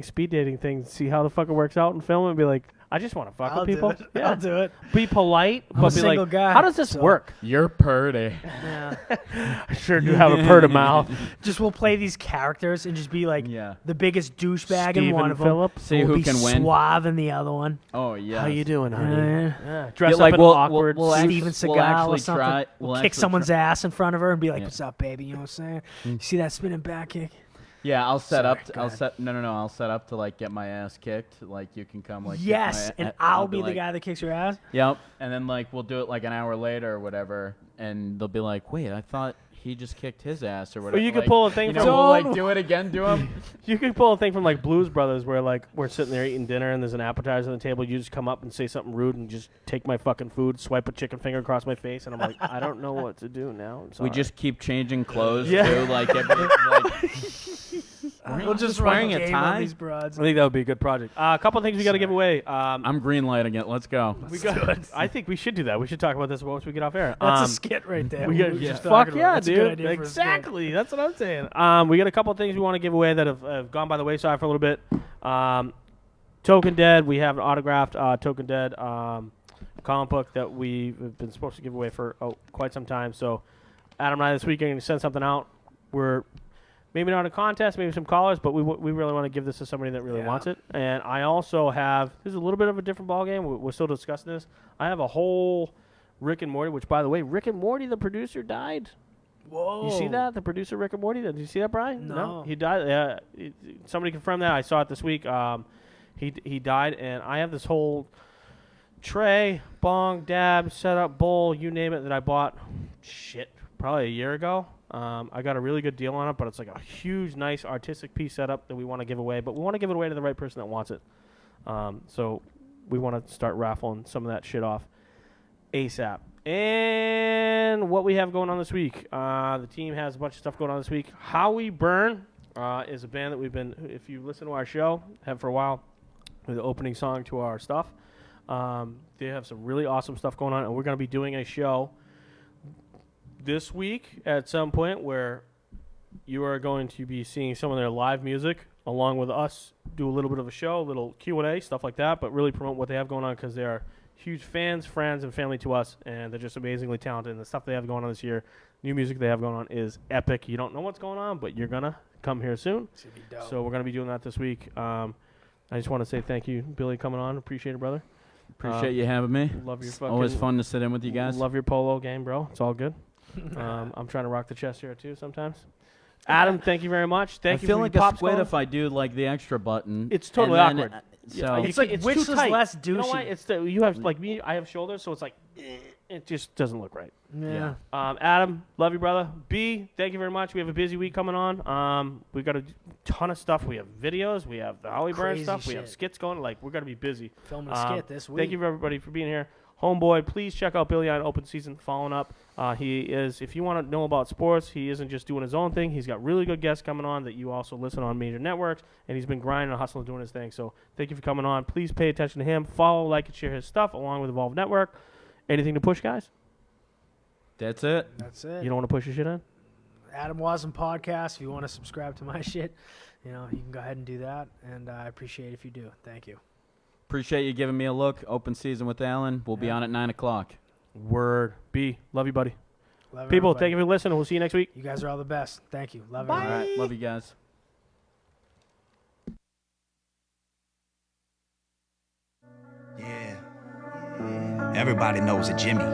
speed dating thing, see how the fuck it works out, and film it and be like, I just want to fuck I'll with do people. it. Yeah. I'll do it. Be polite, I'm but a be single like, guy, how does this so- work? You're purty. I sure do have a purty mouth. Just we'll play these characters and just be like Yeah. the biggest douchebag in Steven one of them. Phillips. See We'll who be can win. suave in the other one. Oh yeah. How you doing, honey? Yeah. Yeah. Dress Yeah, up like in we'll- awkward. we'll act- Steven Seagal we'll actually or something. try- We'll we'll kick actually someone's ass in front of her and be like, Yeah. "What's up, baby?" You know what I'm saying? See that spinning back kick? Yeah, I'll set Sorry, up. go I'll ahead. set. No. I'll set up to like get my ass kicked. Like you can come. Like kick Yes, my and a- I'll be the like, guy that kicks your ass. Yep. And then like we'll do it like an hour later or whatever, and they'll be like, "Wait, I thought he just kicked his ass or whatever." you could like, pull a thing you from- know, we'll, Don't- like do it again to him. You could pull a thing from like Blues Brothers where like we're sitting there eating dinner and there's an appetizer on the table. You just come up and say something rude and just take my fucking food, swipe a chicken finger across my face, and I'm like, I don't know what to do now. I'm We sorry. just keep changing clothes Yeah. too. Like every, like We'll just wearing run a game on tie? these broads. I think that would be a good project. A couple things we got to give away. I'm green lighting it. Let's go. I think we should do that. We should talk about this once we get off air. That's a skit right there. We got, were just fuck talking about yeah, it. That's a good dude. idea for a skit. Exactly. That's what I'm saying. We got a couple things we want to give away that have gone by the wayside for a little bit. Token Dead. We have an autographed Token Dead comic book that we've been supposed to give away for quite some time. So Adam and I this week are going to send something out. We're maybe not a contest, maybe some callers, but we really want to give this to somebody that really wants it. And I also have, this is a little bit of a different ballgame. We're still discussing this. I have a whole Rick and Morty, which, by the way, Rick and Morty, the producer, died. Whoa. You see that? The producer, Rick and Morty? Did you see that, Brian? No. He died. Somebody confirmed that. I saw it this week. He died, and I have this whole tray, bong, dab, setup, bowl, you name it, that I bought, probably a year ago. I got a really good deal on it, but it's like a huge, nice artistic piece setup that we want to give away. But we want to give it away to the right person that wants it. So we want to start raffling some of that shit off ASAP. And what we have going on this week. The team has a bunch of stuff going on this week. How We Burn is a band that we've been, if you listen to our show, have for a while, the opening song to our stuff. They have some really awesome stuff going on, and we're going to be doing a show this week at some point where you are going to be seeing some of their live music along with us do a little bit of a show, a little Q&A, stuff like that, but really promote what they have going on because they are huge fans, friends, and family to us, and they're just amazingly talented. And the stuff they have going on this year, new music they have going on is epic. You don't know what's going on, but you're going to come here soon. So we're going to be doing that this week. I just want to say thank you, Billy, coming on. Appreciate it, brother. Appreciate you having me. Love your It's fucking, always fun to sit in with you guys. Love your polo game, bro. It's all good. I'm trying to rock the chest here too sometimes. Adam, thank you very much. Thank you. I feel for like your a pops squid calling. if I do like the extra button. It's totally and then, awkward. So It's like, which too is tight. less You know why? douchey? It's you have like me. I have shoulders, so it's like it just doesn't look right. Yeah. Adam, love you, brother. B, thank you very much. We have a busy week coming on. We got a ton of stuff. We have videos. We have the Holly Burn Crazy stuff. We have shit. skits going. Like we're gonna be busy. Filming a skit this week. Thank you everybody for being here. Homeboy, please check out Billy on Open Season following up. He is, if you want to know about sports, he isn't just doing his own thing. He's got really good guests coming on that you also listen on major networks, and he's been grinding and hustling doing his thing. So thank you for coming on. Please pay attention to him. Follow, like, and share his stuff along with Evolve Network. Anything to push, guys? that's it. That's it. You don't want to push your shit in? Adam Wasm podcast. If you want to subscribe to my shit, you can go ahead and do that. And I appreciate it if you do. Thank you. Appreciate you giving me a look. Open season with Alan. We'll be on at 9 o'clock. Word. B, love you, buddy. Love People, everybody. thank you for listening. We'll see you next week. You guys are all the best. Thank you. Love All everybody. right. Love you guys. Yeah. Everybody knows a Jimmy.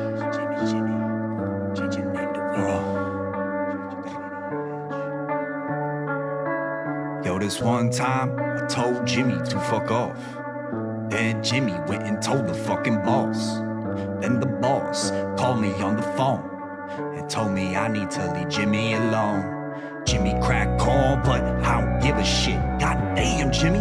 Yo, this one time I told Jimmy to fuck off. Then Jimmy went and told the fucking boss. Then the boss called me on the phone and told me I need to leave Jimmy alone. Jimmy crack corn, but I don't give a shit. God damn, Jimmy,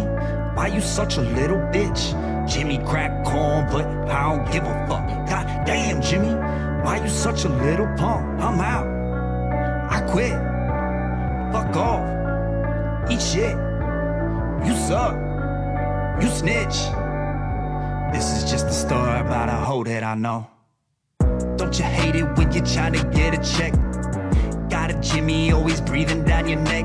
why you such a little bitch? Jimmy crack corn, but I don't give a fuck. God damn, Jimmy, why you such a little punk? I'm out. I quit. Fuck off. Eat shit. You suck. You snitch. This is just a story about a hoe that I know. Don't you hate it when you're trying to get a check? Got a Jimmy always breathing down your neck.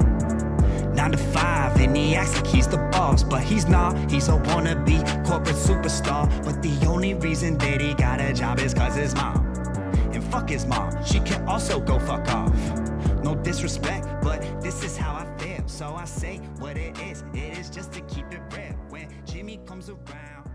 9 to 5 and he acts like he's the boss, but he's not. He's a wannabe corporate superstar, but the only reason that he got a job is cause his mom. And fuck his mom, she can also go fuck off. No disrespect, but this is how I feel, so I say what it is just to keep it real. When Jimmy comes around